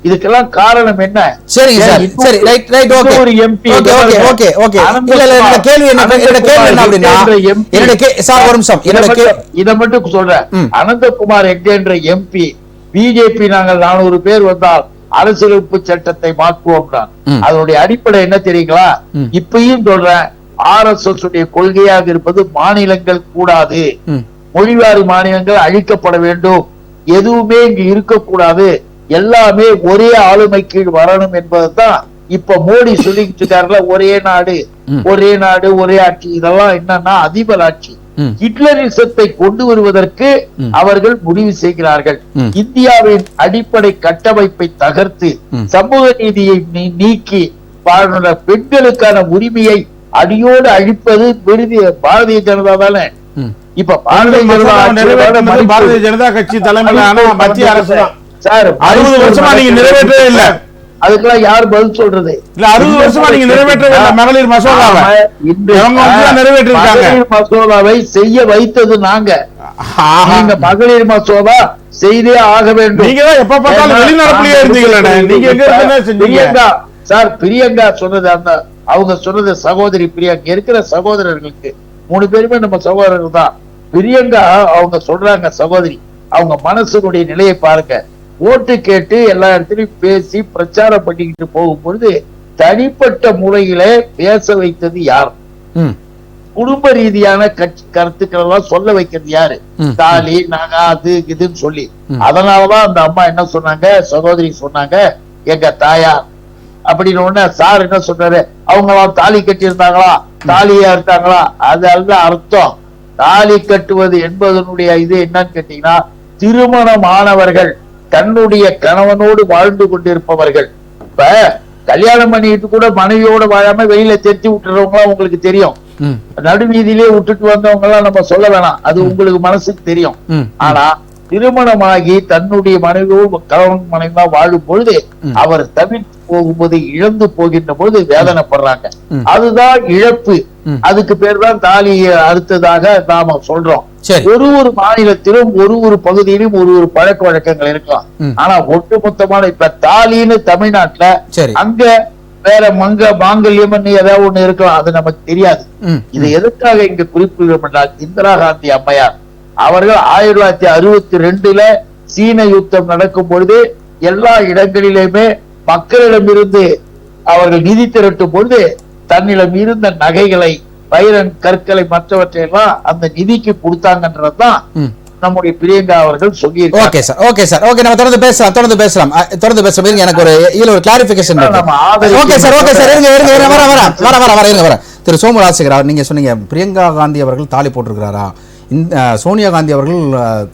இதுக்கெல்லாம் காரணம் என்ன? சரி சார், சரி, ரைட் ரைட், ஓகே ஒரு எம்பி ஓகே ஓகே. இல்ல கேள்வி என்ன அப்படினா, சார் ஒரு நிமிஷம் இத மட்டும் சொல்றேன். அனந்தகுமார் ஹெக்டே என்ற எம்பி, பிஜேபி நாங்கள் 400 பேர் வந்தால் அரசியலமைப்பு சட்டத்தை மாற்றுவோம். அதனுடைய அடிப்படை என்ன தெரியுங்களா? இப்பயும் சொல்றேன், RSS உடைய கொள்கையாக இருப்பது மாநிலங்கள் கூடாது, மொழிவாரி மாநிலங்கள் அழிக்கப்பட வேண்டும், எதுவுமே இங்கு இருக்கக்கூடாது, எல்லாமே ஒரே ஆளுமை கீழ் வரணும் என்பதுதான் இப்ப மோடி சொல்லிட்டு இருக்காருல, ஒரே நாடு ஒரே ஆட்சி. இதெல்லாம் என்னன்னா அதிபர் ஆட்சி. ஹிட்லரிசத்தை கொண்டு வருவதற்கு அவர்கள் முடிவு செய்கிறார்கள். இந்தியாவின் அடிப்படை கட்டமைப்பை தகர்த்து சமூக நீதியை நீக்கி பெண்களுக்கான உரிமையை அடியோடு அழிப்பது பாரதிய ஜனதா தானே. இப்ப பாரதிய ஜனதா கட்சி தலைமையிலான மத்திய அரசு சார் 60 வருஷமா நீங்க நிறைவேற்றவே இல்ல. அதுக்கெல்லாம் யார் பதில் சொல்றது? இல்ல 60 வருஷமா நீங்க நிறைவேற்றவே இல்ல. மகளிர் மசோதாவை நிறைவேற்றிருக்காங்க. மசோதாவை செய்ய வைத்தது நாங்க. நீங்க மகளிர் மசோதா செய்தே ஆக வேண்டும். நீங்க தான் எப்ப பார்த்தாலும் வெளிநாட்டுலயே இருந்தீங்களே, நீங்க எங்க இருந்தே செஞ்சீங்க சார்? பிரியங்கா சொன்னது, அந்த அவங்க சொன்னது சகோதரி பிரியங்கா இருக்கிற சகோதரர்களுக்கு 3 பேருமே நம்ம சகோதரர்கள் தான். பிரியங்கா அவங்க சொல்றாங்க சகோதரி, அவங்க மனசுடைய நிலையை பாருங்க. ஓட்டு கேட்டு எல்லா இடத்துலயும் பேசி பிரச்சாரம் பண்ணிக்கிட்டு போகும்பொழுது தனிப்பட்ட முறையிலே பேச வைத்தது யார்? குடும்ப ரீதியான கருத்துக்கள் எல்லாம் சொல்ல வைக்கிறது யாரு? தாலி நாங்க அது இதுன்னு சொல்லி. அதனாலதான் அந்த அம்மா என்ன சொன்னாங்க, சகோதரி சொன்னாங்க, எங்க தாயார் அப்படின்னு. உடனே சார் என்ன சொன்னாரு, அவங்களாம் தாலி கட்டி இருந்தாங்களா, தாலியா இருந்தாங்களா? அது அல்ல அர்த்தம். தாலி கட்டுவது என்பதனுடைய இது என்னன்னு கேட்டீங்கன்னா, திருமணமானவர்கள் தன்னுடைய கணவனோடு வாழ்ந்து கொண்டிருப்பவர்கள். இப்ப கல்யாணம் பண்ணிட்டு கூட மனைவியோட வாழாம வெளியில தெரிச்சு விட்டுறவங்க எல்லாம் உங்களுக்கு தெரியும். நடுவீதியிலே விட்டுட்டு வந்தவங்க எல்லாம் நம்ம சொல்ல வேணாம், அது உங்களுக்கு மனசுக்கு தெரியும். ஆனா திருமணமாகி தன்னுடைய மனைவியோடு கணவன் மனைவியா வாழும் பொழுது அவர் தவிர்த்து போகும்போது, இழந்து போகின்ற போது வேதனைப்படுறாங்க. அதுதான் இழப்பு. அதுக்கு பேர் தான் தாலி அறுத்ததாக நாம சொல்றோம். ஒரு மாநிலத்திலும் ஒரு பகுதியிலும் ஒரு பழக்க வழக்கங்கள் இருக்கலாம். ஆனா ஒட்டுமொத்தமான இப்ப தாலின்னு தமிழ்நாட்டுல அங்க வேற மாங்கல்யம் ஏதாவது ஒண்ணு இருக்கலாம், அது நமக்கு தெரியாது. இது எதுக்காக இங்க குறிப்பிடுகிறோம் என்றால், இந்திரா காந்தி அம்மையார் அவர்கள் 1962 சீன யுத்தம் நடக்கும் பொழுது எல்லா இடங்களிலுமே மக்களிடமிருந்து அவர்கள் நிதி திரட்டும் பொழுது தன்னிடம் இருந்த நகைகளை, வைரன் கற்களை, மற்றவற்றை எல்லாம் அந்த நிதிக்கு கொடுத்தாங்கன்றதுதான் நம்முடைய பிரியங்கா அவர்கள் சொல்லியிருக்காங்க. Okay sir, okay sir, okay, நம்ம தொடர்ந்து பேசலாம். எனக்கு ஒரு கிளாரிபிகேஷன் இருக்கு. ஓகே சார், ஓகே சார், இருங்க. திரு சோமு ராஜசேகர், நீங்க சொன்னீங்க பிரியங்கா காந்தி அவர்கள் தாலி போட்டிருக்கிறாரா, சோனியா காந்தி அவர்கள்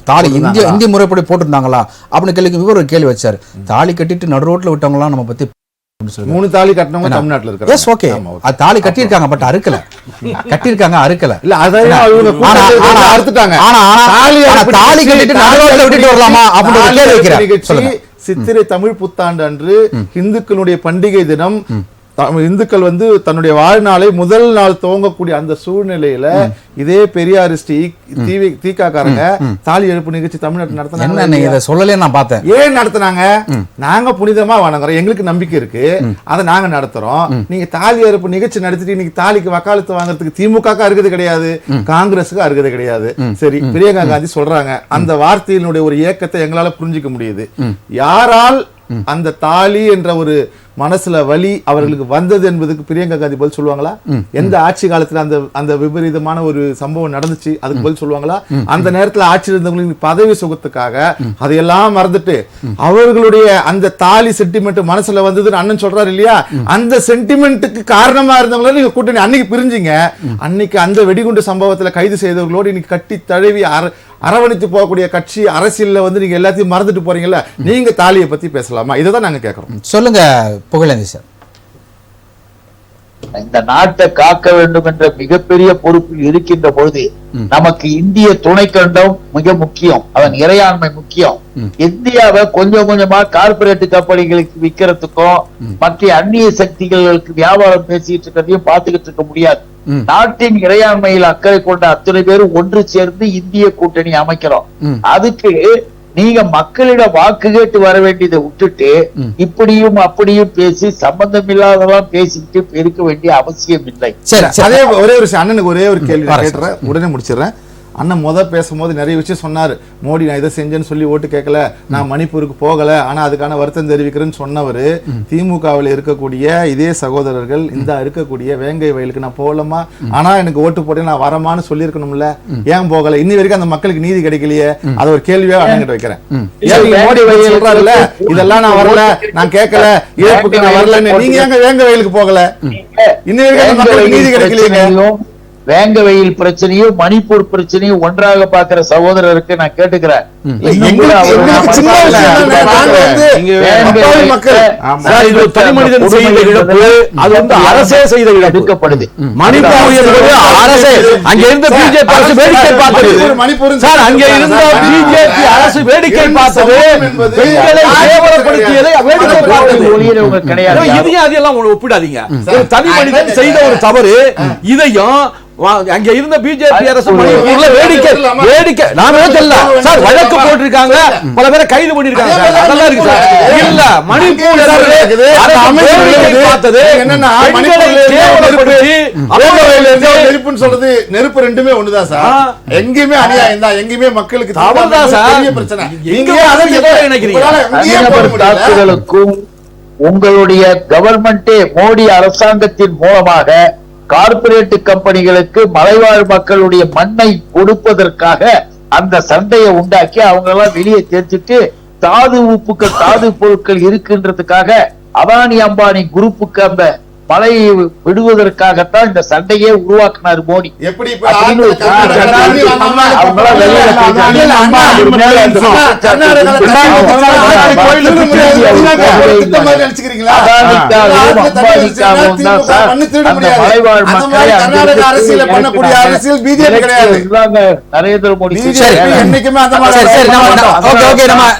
தாலி இந்திய முறைப்படி போட்டிருந்தாங்களா அப்படின்னு கேள்வி வச்சாரு. தாலி கட்டிட்டு நடு ரோட்ல விட்டவங்களாம் நம்ம பத்தி 3 தாலி கட்டினவங்க தமிழ்நாட்டுல இருக்காங்க. எஸ், ஓகே, அது தாலி கட்டியிருக்காங்க, பட் அறுக்கல. இல்ல அதையும் அறுத்துட்டாங்க. தாலி கட்டிட்டு நடு ரோட்ல விட்டுட்டு வரலாமா அப்படின்னு கேள்வி வைக்கிறேன். சித்திரை தமிழ் புத்தாண்டு அன்று இந்துக்களுடைய பண்டிகை தினம் இந்துக்கள் தன்னுடைய வாழ்நாளை முதல் நாள் துவங்கக்கூடிய அந்த சூழ்நிலையில இதே பெரியாரிஸ்ட் தீக்காக்காரங்க தாலி எழுப்பு நிகழ்ச்சி தமிழ்நாட்டில் நடத்தினாங்க. சொல்லலே நான் பார்த்தேன். ஏன் நடத்தினாங்க? நாங்க புனிதமா வணங்குறோம், எங்களுக்கு நம்பிக்கை இருக்கு, அதை நாங்க நடத்துறோம். நீங்க தாலி எழுப்பு நிகழ்ச்சி நடத்திட்டு இன்னைக்கு தாலிக்கு வக்காலத்து வாங்குறதுக்கு திமுக அருகது கிடையாது, காங்கிரஸுக்கு அருகது கிடையாது. சரி, பிரியங்கா காந்தி சொல்றாங்க, அந்த வார்த்தையினுடைய ஒரு இயக்கத்தை எங்களால புரிஞ்சுக்க முடியுது. யாரால் அந்த தாலி என்ற ஒரு மனசுல வலி அவர்களுக்கு வந்தது என்பதுக்கு பிரியங்கா காந்தி பதில் சொல்லுவாங்களா? எந்த ஆட்சி காலத்துல அந்த விபரீதமான ஒரு சம்பவம் நடந்துச்சு அதுக்கு பதில் சொல்லுவாங்களா? அந்த நேரத்துல ஆட்சி இருந்தவங்களுக்கு பதவி சுகத்துக்காக அதையெல்லாம் மறந்துட்டு அவர்களுடைய அந்த தாலி சென்டிமெண்ட் மனசுல வந்ததுன்னு அண்ணன் சொல்றாரு இல்லையா, அந்த சென்டிமெண்ட்டுக்கு காரணமா இருந்தவங்கள நீங்க கூட்டணி அன்னைக்கு பிரிஞ்சிங்க. அன்னைக்கு அந்த வெடிகுண்டு சம்பவத்துல கைது செய்தவர்களோடு இன்னைக்கு கட்டி தழுவி அரவணைத்து போகக்கூடிய கட்சி அரசியல்ல நீங்க எல்லாத்தையும் மறந்துட்டு போறீங்கல்ல, நீங்க தாலியை பத்தி பேசலாமா? இதைதான் நாங்க கேட்கிறோம். சொல்லுங்க புகழேந்தி சார். இந்த நாட்டை காக்க வேண்டும் என்ற மிகப்பெரிய பொறுப்பு இருக்கின்ற பொழுது நமக்கு இந்திய துணைக்கண்டம் மிக முக்கியம், அதன் இறையாண்மை முக்கியம். இந்தியாவை கொஞ்சம் கொஞ்சமா கார்பரேட் கம்பெனிகளுக்கு விற்கிறதுக்கும் மற்ற அந்நிய சக்திகளுக்கு வியாபாரம் பேசிட்டு இருக்கிறதையும் பார்த்துக்கிட்டு இருக்க முடியாது. நாட்டின் இறையாண்மையில் அக்கறை கொண்ட அத்தனை பேரும் ஒன்று சேர்ந்து இந்திய கூட்டணி அமைக்கிறோம். அதுக்கு நீங்க மக்களிடம் வாக்கு கேட்டு வர வேண்டியதை விட்டுட்டு இப்படியும் அப்படியும் பேசி சம்பந்தம் இல்லாதெல்லாம் பேசிக்கிட்டு பெருக்க வேண்டிய அவசியம் இல்லை. அதே ஒரே ஒரு அண்ணனுக்கு ஒரே ஒரு கேள்வி கேட்டுறேன், உடனே முடிச்சிடறேன். அண்ணன் பேசும்போது நிறைய விஷயம் சொன்னார். மோடி நான் இதை செஞ்சேன்னு சொல்லி ஓட்டு கேட்கல, நான் மணிப்பூருக்கு போகல, ஆனா அதுக்கான வருத்தம் தெரிவிக்கிறேன்னு சொன்னவர் திமுகவில் இருக்கக்கூடிய இதே சகோதரர்கள் இந்த இருக்கக்கூடிய வேங்கை வயலுக்கு நான் போகலமா, ஆனா எனக்கு ஓட்டு போட்டு நான் வரமான்னு சொல்லியிருக்கணும்ல, ஏன் போகல? இன்னி வரைக்கும் அந்த மக்களுக்கு நீதி கிடைக்கலையே. அது ஒரு கேள்வியா அண்ணன் வைக்கிறேன். மோடி வயல் சொல்றாருல்ல, இதெல்லாம் நான் வரல, நான் கேட்கல, இழப்புக்கு நான் வரலன்னு, நீங்க ஏங்க வேங்க வயலுக்கு போகல? இன்னி வரைக்கும் அந்த மக்களுக்கு நீதி கிடைக்கலையே. வேங்க வெயில் பிரச்சனையும் மணிப்பூர் பிரச்சனையும் ஒன்றாக பாக்குற சகோதரருக்கு நான் கேட்டுக்கிறேன். அரசே செய்த இழக்கப்படுது. அரசு வேடிக்கை பார்த்தது கிடையாது. இதையும் அதெல்லாம் ஒப்பிடாதீங்க. தனி மனிதன் செய்த ஒரு தவறு, இதையும் அங்க இருந்த பிஜேபி அரசு மணிப்பூர்ல வேடிக்கை நாமே சொல்லலாம் சார், வழக்கு போட்டிருக்காங்க, பல பேரை கைது பண்ணிருக்காங்க சார், அதெல்லாம் இருக்கு சார். இல்ல மணிப்பூர் பார்த்தது என்னன்னா நெருப்புன்னு சொல்றது, நெருப்பு ரெண்டுமே ஒண்ணுதான் சார். எங்கேயுமே அநியாயம் தான், எங்கேயுமே மக்களுக்கு தவறுதான் சார். பிரச்சனை தாக்குதலுக்கும் உங்களுடைய கவர்மெண்டே மோடி அரசாங்கத்தின் மூலமாக கார்பரேட் கம்பெனிகளுக்கு மலைவாழ் மக்களுடைய மண்ணை கொடுப்பதற்காக அந்த சண்டையை உண்டாக்கி அவங்க எல்லாம் வெளியே தெரிஞ்சுட்டு தாது உப்புக்கள் தாது பொருட்கள் இருக்குன்றதுக்காக அதானி அம்பானி குரூப்புக்கு அந்த மழை விடுவதற்காகத்தான் இந்த சண்டையே உருவாக்குனார் மோடி. எப்படி இப்ப அப்படின்னு ஆந்திர கர்நாடகா தாண்டி வந்தோம்னா அவங்களா வெளியில போயிட்டாங்க. அம்மா நினைச்சுக்கிறீங்களா? அரசியல் பண்ணக்கூடிய அரசியல் பிஜேபி கிடையாது. நரேந்திர மோடி என்னைக்குமே அந்த மாதிரி சரி சரி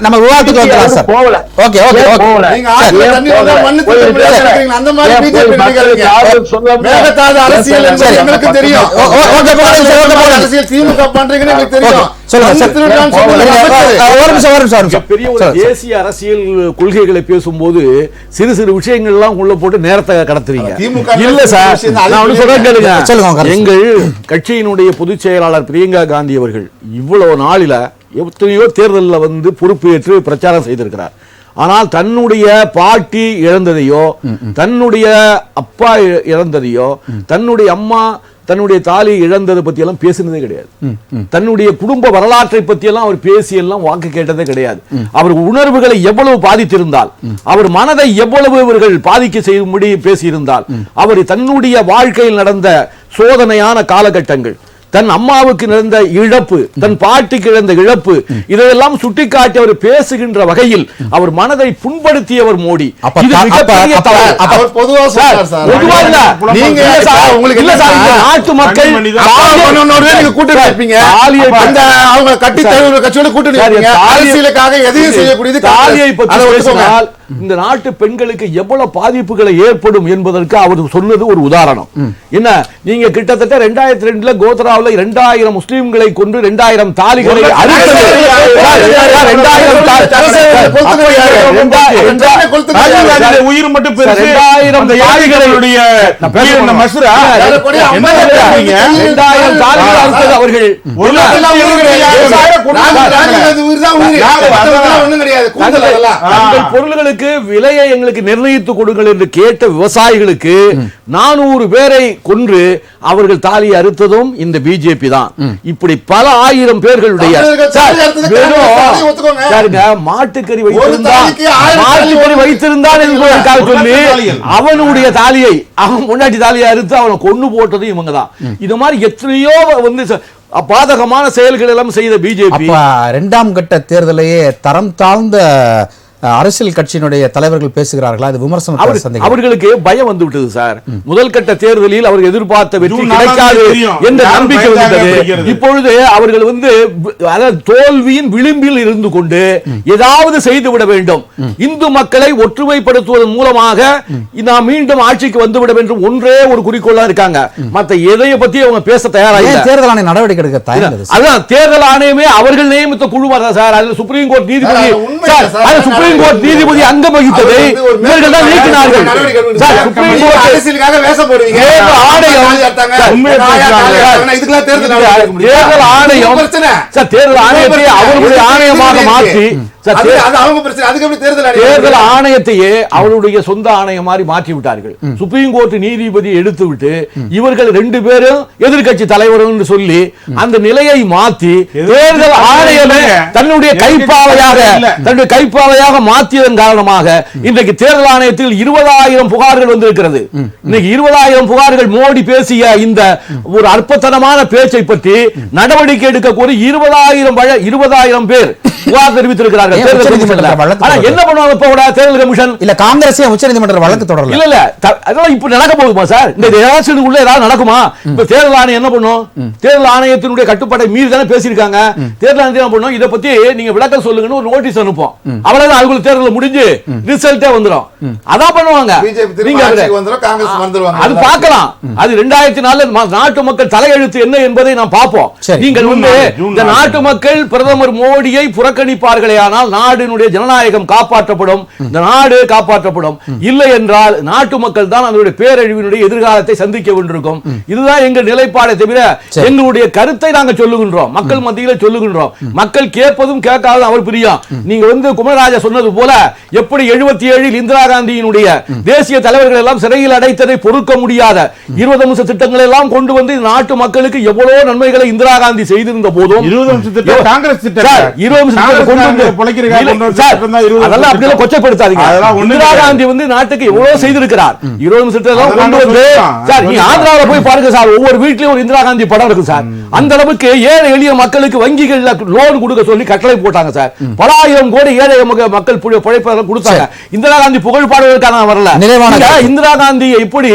நம்ம விவாதத்துக்கு வந்துடலாம் சார். போகல. ஓகே ஓகே ஓகே நீங்க ஆட்சியில தண்ணி வந்தா மண்ணு திருட முடியாது நினைக்கிறீங்க. அந்த மாதிரி பிஜேபி நினைக்கிறீங்க. மேகதாது அரசியல் என்பது எங்களுக்கு தெரியும். ஓகே அரசியல் திமுக பண்றீங்கன்னு எங்களுக்கு தெரியும். சொல்லுங்க சார். ஒரு நிமிஷம் பெரிய ஒரு தேசிய அரசியல் கொள்கைகளை பேசும்போது சிறு சிறு விஷயங்கள் எல்லாம் உள்ள போட்டு நேரத்தை கடத்துறீங்க. இல்ல சார், நான் ஒண்ணு சொல்றேன் கேளுங்க. எங்கள் கட்சியினுடைய பொதுச் செயலாளர் பிரியங்கா காந்தி அவர்கள் இவ்வளவு நாளில எத்தனையோ தேர்தலில் வந்து பொறுப்பேற்று பிரச்சாரம் செய்திருக்கிறார். ஆனால் தன்னுடைய பாட்டி இழந்ததையோ, தன்னுடைய அப்பா இழந்ததையோ, தன்னுடைய அம்மா தன்னுடைய தாலி இழந்ததை பத்தி எல்லாம் பேசினதே கிடையாது. தன்னுடைய குடும்ப வரலாற்றை பத்தி எல்லாம் அவர் பேசி எல்லாம் வாக்கு கேட்டதே கிடையாது. அவர் உணர்வுகளை எவ்வளவு பாதித்திருந்தால், அவர் மனதை எவ்வளவு இவர்கள் பாதிக்க செய்யும்படி பேசியிருந்தால், அவர் தன்னுடைய வாழ்க்கையில் நடந்த சோதனையான காலகட்டங்கள், தன் அம்மாவுக்கு நடந்த இழப்பு, தன் பாட்டிக்கு இழந்த இழப்பு, இதையெல்லாம் சுட்டிக்காட்டி அவர் பேசுகின்ற வகையில் அவர் மனதை புண்படுத்தியவர் மோடி. இது மிகப்பெரிய தவறு. அவர் பொதுவா சொல்றார் சார். பொதுவா இல்ல. நீங்க உங்களுக்கு இல்ல சார், இந்த நாட்டு மக்கள் நீங்க கூட்டணி வைப்பீங்க. அந்த அவங்க கட்டி தலைவர் கட்சியோட கூட்டணி வைப்பீங்க. அரசியலுக்காக எதையும் செய்யக்கூடியது தாலியை பற்றி பேசினால் இந்த நாட்டு பெண்களுக்கு எவ்வளவு பாதிப்புகளை ஏற்படும் என்பதற்கு அவர் சொன்னது ஒரு உதாரணம். என்ன, நீங்க கிட்டத்தட்ட 2002 கோத்ராவில் 2000 முஸ்லிம்களை கொண்டு 2000 தாலிகளை உயிர் மட்டும் பொருள்களுக்கு விலையை எங்களுக்கு நிர்ணயித்து கொடுங்கள் என்று கேட்ட விவசாயிகளுக்கு 400 பேரை கொன்று அவர்கள் தாலி அறுத்ததும் இந்த பிஜேபி தான். இப்படி பல ஆயிரம் பேர்களுடைய மாட்டுக்கறி வைத்திருந்தான் என்பதற்காக சொல்லி அவனுடைய தாலியை, அவன் முன்னாடி தாலியை அறுத்து அவனை கொண்டு போட்டது இவங்க தான். இது மாதிரி எத்தனையோ வந்து பாதகமான செயல்கள் எல்லாம் செய்த பிஜேபி 2ஆம் கட்ட தேர்தலையே தரம் தாழ்ந்த அரசியல் கட்சியினுடைய தலைவர்கள் பேசுகிறார்களா? அது விமர்சனம். அவர்களுக்கு பயம் வந்து விட்டது சார். முதல் கட்ட தேர்தலில் அவர்கள் எதிர்பார்த்த வெற்றி கிடைக்காது என்ற நம்பிக்கை வந்தது. இப்பொழுது அவர்கள் வந்து தோல்வியின் விளிம்பில் இருந்து கொண்டு ஏதாவது செய்துவிட வேண்டும், இந்து மக்களை ஒற்றுமைப்படுத்துவதன் மூலமாக நாம் மீண்டும் ஆட்சிக்கு வந்துவிட வேண்டும் ஒன்றே ஒரு குறிக்கோளா இருக்காங்க. மற்ற எதைய பத்தி அவங்க பேச தயாராக தேர்தல் ஆணையம் நடவடிக்கை எடுக்க தயார். அதான் தேர்தல் ஆணையமே அவர்கள் நியமித்த குழு சார். அதுல சுப்ரீம் கோர்ட் நீதிபதி நீதிபதி அங்கம் வகித்ததை இவர்கள் தான் நீக்கினார்கள். அரசியலுக்காக வேஷம் போடுவீங்க. தேர்தல் ஆணையத்தை அவர்களுடைய ஆணையமாக மாற்றி தேர்தல் ஆணையத்தையே அவருடைய சொந்த ஆணையம் மாதிரி மாற்றி விட்டார்கள். சுப்ரீம் கோர்ட் நீதிபதி எடுத்து விட்டு இவர்கள் 2 பேரும் எதிர்கட்சி தலைவர் என்று சொல்லி அந்த நிலையை மாற்றி தேர்தல் ஆணையமே தன்னுடைய கைப்பாவையாக மாற்றியதன் காரணமாக இன்றைக்கு தேர்தல் ஆணையத்தில் 20,000 புகார்கள் வந்திருக்கிறது. இன்னைக்கு 20,000 புகார்கள் மோடி பேசிய இந்த ஒரு அற்பத்தனமான பேச்சை பற்றி நடவடிக்கை எடுக்க கோரி 20,000 பேர் புகார் தெரிவித்திருக்கிறார்கள். என்ன பண்ணுவாங்க இப்ப தேர்தல் கமிஷன்? இல்ல காங்கிரஸ் உச்சநீதிமன்ற வழக்கு தொடரல. இல்ல அதெல்லாம் இப்ப நடக்க போகுமா சார்? இந்த எலெக்ஷன் உள்ள ஏதாவது நடக்குமா? இப்ப தேர்தல் ஆணையம் என்ன பண்ணும்? தேர்தல் ஆணையத்தினுடைய கட்டுப்பாட்டை மீறி தானே பேசியிருக்காங்க. தேர்தல் ஆணையம் என்ன பண்ணும்? இதை பத்தி நீங்க விளக்கம் சொல்லுங்கன்னு ஒரு நோட்டீஸ் அனுப்போம். அவ்வளவுதான், அதுக்குள்ள தேர்தல் முடிஞ்சு ரிசல்ட்டே வந்துடும். அதான் பண்ணுவாங்க. அது பார்க்கலாம். அது 2004 நாட்டு மக்கள் தலையெழுத்து என்ன என்பதை நாம் பார்ப்போம். நீங்கள் வந்து இந்த நாட்டு மக்கள் பிரதமர் மோடியை புறக்கணிப்பார்களே ஆனால் நாட்டினுடைய ஜனநாயகம் காப்பாற்றப்படும், இந்த நாடு காப்பாற்றப்படும். இல்லை என்றால் நாட்டு மக்கள் தான் அதனுடைய பேரழிவினுடைய எதிர்காலத்தை சந்திக்க வேண்டியிருக்கும். இதுதான் எங்கள் நிலைப்பாடை தவிர எங்களுடைய கருத்தை நாங்கள் சொல்லுகின்றோம், மக்கள் மத்தியில சொல்லுகின்றோம். மக்கள் கேட்பதும் கேட்காததும் அவர் பிரியம். நீங்க வந்து குமரராஜா சொன்னது போல எப்படி 77 இந்திரா காந்தியினுடைய தேசிய தலைவர்கள் எல்லாம் சிறையில் அடைத்ததை பொறுக்க முடியாத 20 அம்ச திட்டங்களை எல்லாம் கொண்டு வந்து நாட்டு மக்களுக்கு எவ்வளவு நன்மைகளை இந்திரா காந்தி செய்திருந்த போதும் 20 அம்ச திட்டம் காங்கிரஸ் திட்டம் 20 அம்ச திட்டம் கொண்டு வந்து உழைக்கிறதுக்காக கொண்டு வந்த சார், திட்டம் தான் 20 அதெல்லாம் அப்படியெல்லாம் கொச்சைப்படுத்தாதீங்க. அதெல்லாம் ஒண்ணும் இந்திரா கிடையாது. காந்தி வந்து நாட்டுக்கு எவ்வளவு செய்திருக்கிறார். 20 நிமிஷத்துல அதெல்லாம் கொண்டு வந்து சொல்லிட்டான். சார், நீங்க ஆந்திராவுல போய் பாருங்க சார், ஒவ்வொரு வீட்லயும் ஒரு இந்திரா காந்தி படம் இருக்கு சார். அந்த அளவுக்கு ஏழை எளிய மக்களுக்கு வங்கிகள்ல லோன் கொடுக்க சொல்லி கட்டளை போட்டாங்க சார். பல ஆயிரம் கோடி ஏழை மக்கள் பிழைப்பதற்கு கொடுத்தாங்க. இந்திரா காந்தி புகழ் பாடுவதற்கான வரல. இந்திரா காந்தி இப்படி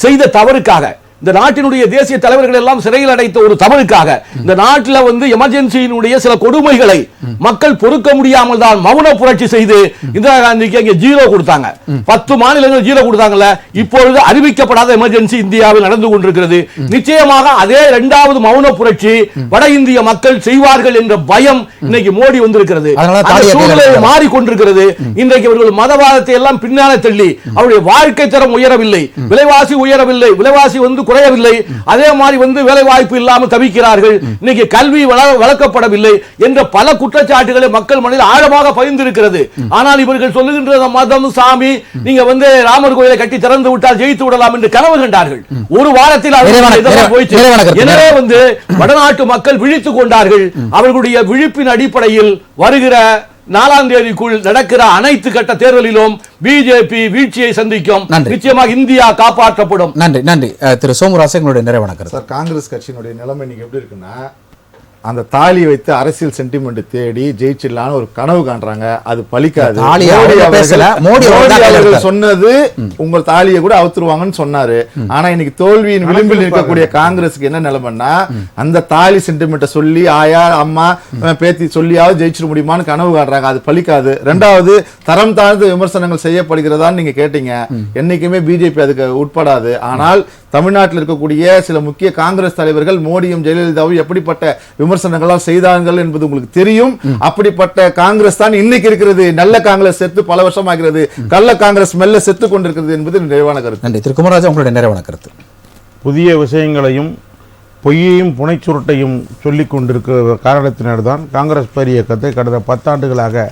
செய்த தவறுக்காக இந்த நாட்டினுடைய தேசிய தலைவர்கள் எல்லாம் சிறையில் அடைத்த ஒரு தவறுக்காக இந்த நாட்டில் வந்து எமர்ஜென்சியினுடைய சில கொடுமைகளை மக்கள் பொறுக்க முடியாமல் தான் மௌன புரட்சி செய்து இந்திரா காந்திக்கு அங்கே 0 கொடுத்தாங்க. 10 மாநிலங்கள் 0 கொடுத்தாங்கல்ல. இப்பொழுது அறிவிக்கப்படாத எமர்ஜென்சி இந்தியாவில் நடந்து கொண்டிருக்கிறது. நிச்சயமாக அதே 2வது மௌன புரட்சி வட இந்திய மக்கள் செய்வார்கள் என்ற பயம் இன்னைக்கு மோடி வந்திருக்கிறது. மாறிக்கொண்டிருக்கிறது. இன்றைக்கு அவர்கள் மதவாதத்தை எல்லாம் பின்னால தள்ளி அவருடைய வாழ்க்கை தரம் உயரவில்லை, விலைவாசி உயரவில்லை, விலைவாசி வந்து குறையவில்லை, அதே மாதிரி வந்து வேலை வாய்ப்பு இல்லாமல் தவிக்கிறார்கள், இன்னைக்கு கல்வி வளர்க்கப்படவில்லை என்ற பல குற்றச்சாட்டுகளை மக்கள் மனதில் ஆழமாக பதிந்திருக்கிறது. ஆனால் இவர்கள் சொல்லுகின்ற மதம் சாமி நீங்க வந்து ராமர் கோயிலை கட்டி திறந்து விட்டால் ஜெயித்து விடலாம் என்று கனவு கண்டார்கள். ஒரு வாரத்தில் எனவே வந்து வடநாட்டு மக்கள் விழித்துக் கொண்டார்கள். அவர்களுடைய விழிப்பின் அடிப்படையில் வருகிற 4ஆம் தேதிக்குள் நடக்கிற அனைத்து கட்ட தேர்தலிலும் பிஜேபி வீழ்ச்சியை சந்திக்கும். நிச்சயமாக இந்தியா காப்பாற்றப்படும். நன்றி நன்றி திரு சோமுராசு, எங்களுடைய நிறைவணக்கம். சார், காங்கிரஸ் கட்சியினுடைய நிலைமை இன்னைக்கு எப்படி இருக்குன்னா, அந்த தாலி வைத்து அரசியல் சென்டிமெண்ட் தேடி ஜெயிச்சிடலான்னு ஒரு கனவு காண்றாங்க. அது பலிக்காது. மோடி அவர்கள் சொன்னது உங்கள் தாலியை கூட அவுத்துருவாங்கன்னு சொன்னாரு. ஆனா இன்னைக்கு தோல்வியின் விளிம்பில் இருக்கக்கூடிய காங்கிரஸுக்கு என்ன நிலைமைன்னா, அந்த தாலி சென்டிமெண்ட்டை சொல்லி ஆயா அம்மா பேத்தி சொல்லியாவது ஜெயிச்சிட முடியுமான்னு கனவு காண்றாங்க. அது பலிக்காது. 2வது, தரம் தாழ்ந்த விமர்சனங்கள் செய்யப்படுகிறதான்னு நீங்க கேட்டீங்க. என்னைக்குமே பிஜேபி அதுக்கு உட்படாது. ஆனால் தமிழ்நாட்டில் இருக்கக்கூடிய சில முக்கிய காங்கிரஸ் தலைவர்கள் மோடியும் ஜெயலலிதாவும் எப்படிப்பட்ட விமர்சனங்களால் செய்தார்கள் என்பது உங்களுக்கு தெரியும். அப்படிப்பட்ட காங்கிரஸ் தான் இன்னைக்கு இருக்கிறது. நல்ல காங்கிரஸ் செத்து பல வருஷம் ஆகிறது, கள்ள காங்கிரஸ் மெல்ல செத்து கொண்டிருக்கிறது என்பது நிறைவான கருத்து. நன்றி திரு குமரராஜா, உங்களுடைய நிறைவான கருத்து. புதிய விஷயங்களையும் பொய்யையும் புனைச்சுருட்டையும் சொல்லிக் கொண்டிருக்கிற காரணத்தினால்தான் காங்கிரஸ் பேர் இயக்கத்தை கடந்த 10 ஆண்டுகளாக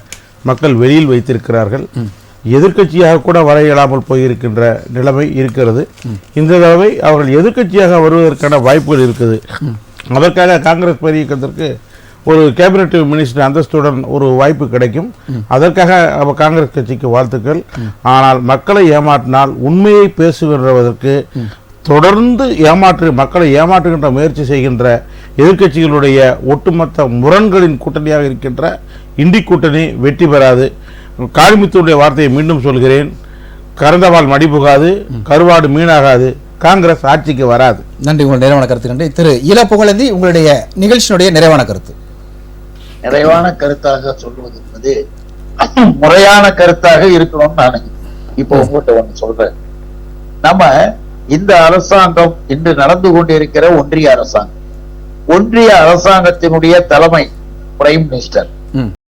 மக்கள் வெளியில் வைத்திருக்கிறார்கள். எதிர்க்கட்சியாக கூட வர இயலாமல் போயிருக்கின்ற நிலைமை இருக்கிறது. இந்த தடவை அவர்கள் எதிர்க்கட்சியாக வருவதற்கான வாய்ப்புகள் இருக்குது. அதற்காக காங்கிரஸ் பேர் இயக்கத்திற்கு ஒரு கேபினட் மினிஸ்டர் அந்தஸ்துடன் ஒரு வாய்ப்பு கிடைக்கும். அதற்காக காங்கிரஸ் கட்சிக்கு வாழ்த்துக்கள். ஆனால் மக்களை ஏமாற்றினால் உண்மையை பேசுகின்றதற்கு தொடர்ந்து மக்களை ஏமாற்றுகின்ற முயற்சி செய்கின்ற எதிர்க்கட்சிகளுடைய ஒட்டுமொத்த முரண்களின் கூட்டணியாக இருக்கின்ற இண்டி கூட்டணி வெற்றி பெறாது. காளிமுத்துடைய வார்த்தையை மீண்டும் சொல்கிறேன், கறந்தவாள் மடிபுகாது, கருவாடு மீனாகாது, காங்கிரஸ் ஆட்சிக்கு வராது. நன்றி, உங்கள் நிறைவான கருத்து. நன்றி. திரு இல புகழேந்தி, உங்களுடைய நிகழ்ச்சியினுடைய நிறைவான கருத்து. நிறைவான கருத்தாக சொல்வது என்பது முறையான கருத்தாக இருக்கணும்னு நான் இப்போ உங்கள்கிட்ட ஒண்ணு சொல்றேன். நம்ம இந்த அரசாங்கம் இன்று நடந்து கொண்டிருக்கிற ஒன்றிய அரசாங்கத்தினுடைய தலைமை பிரைம் மினிஸ்டர்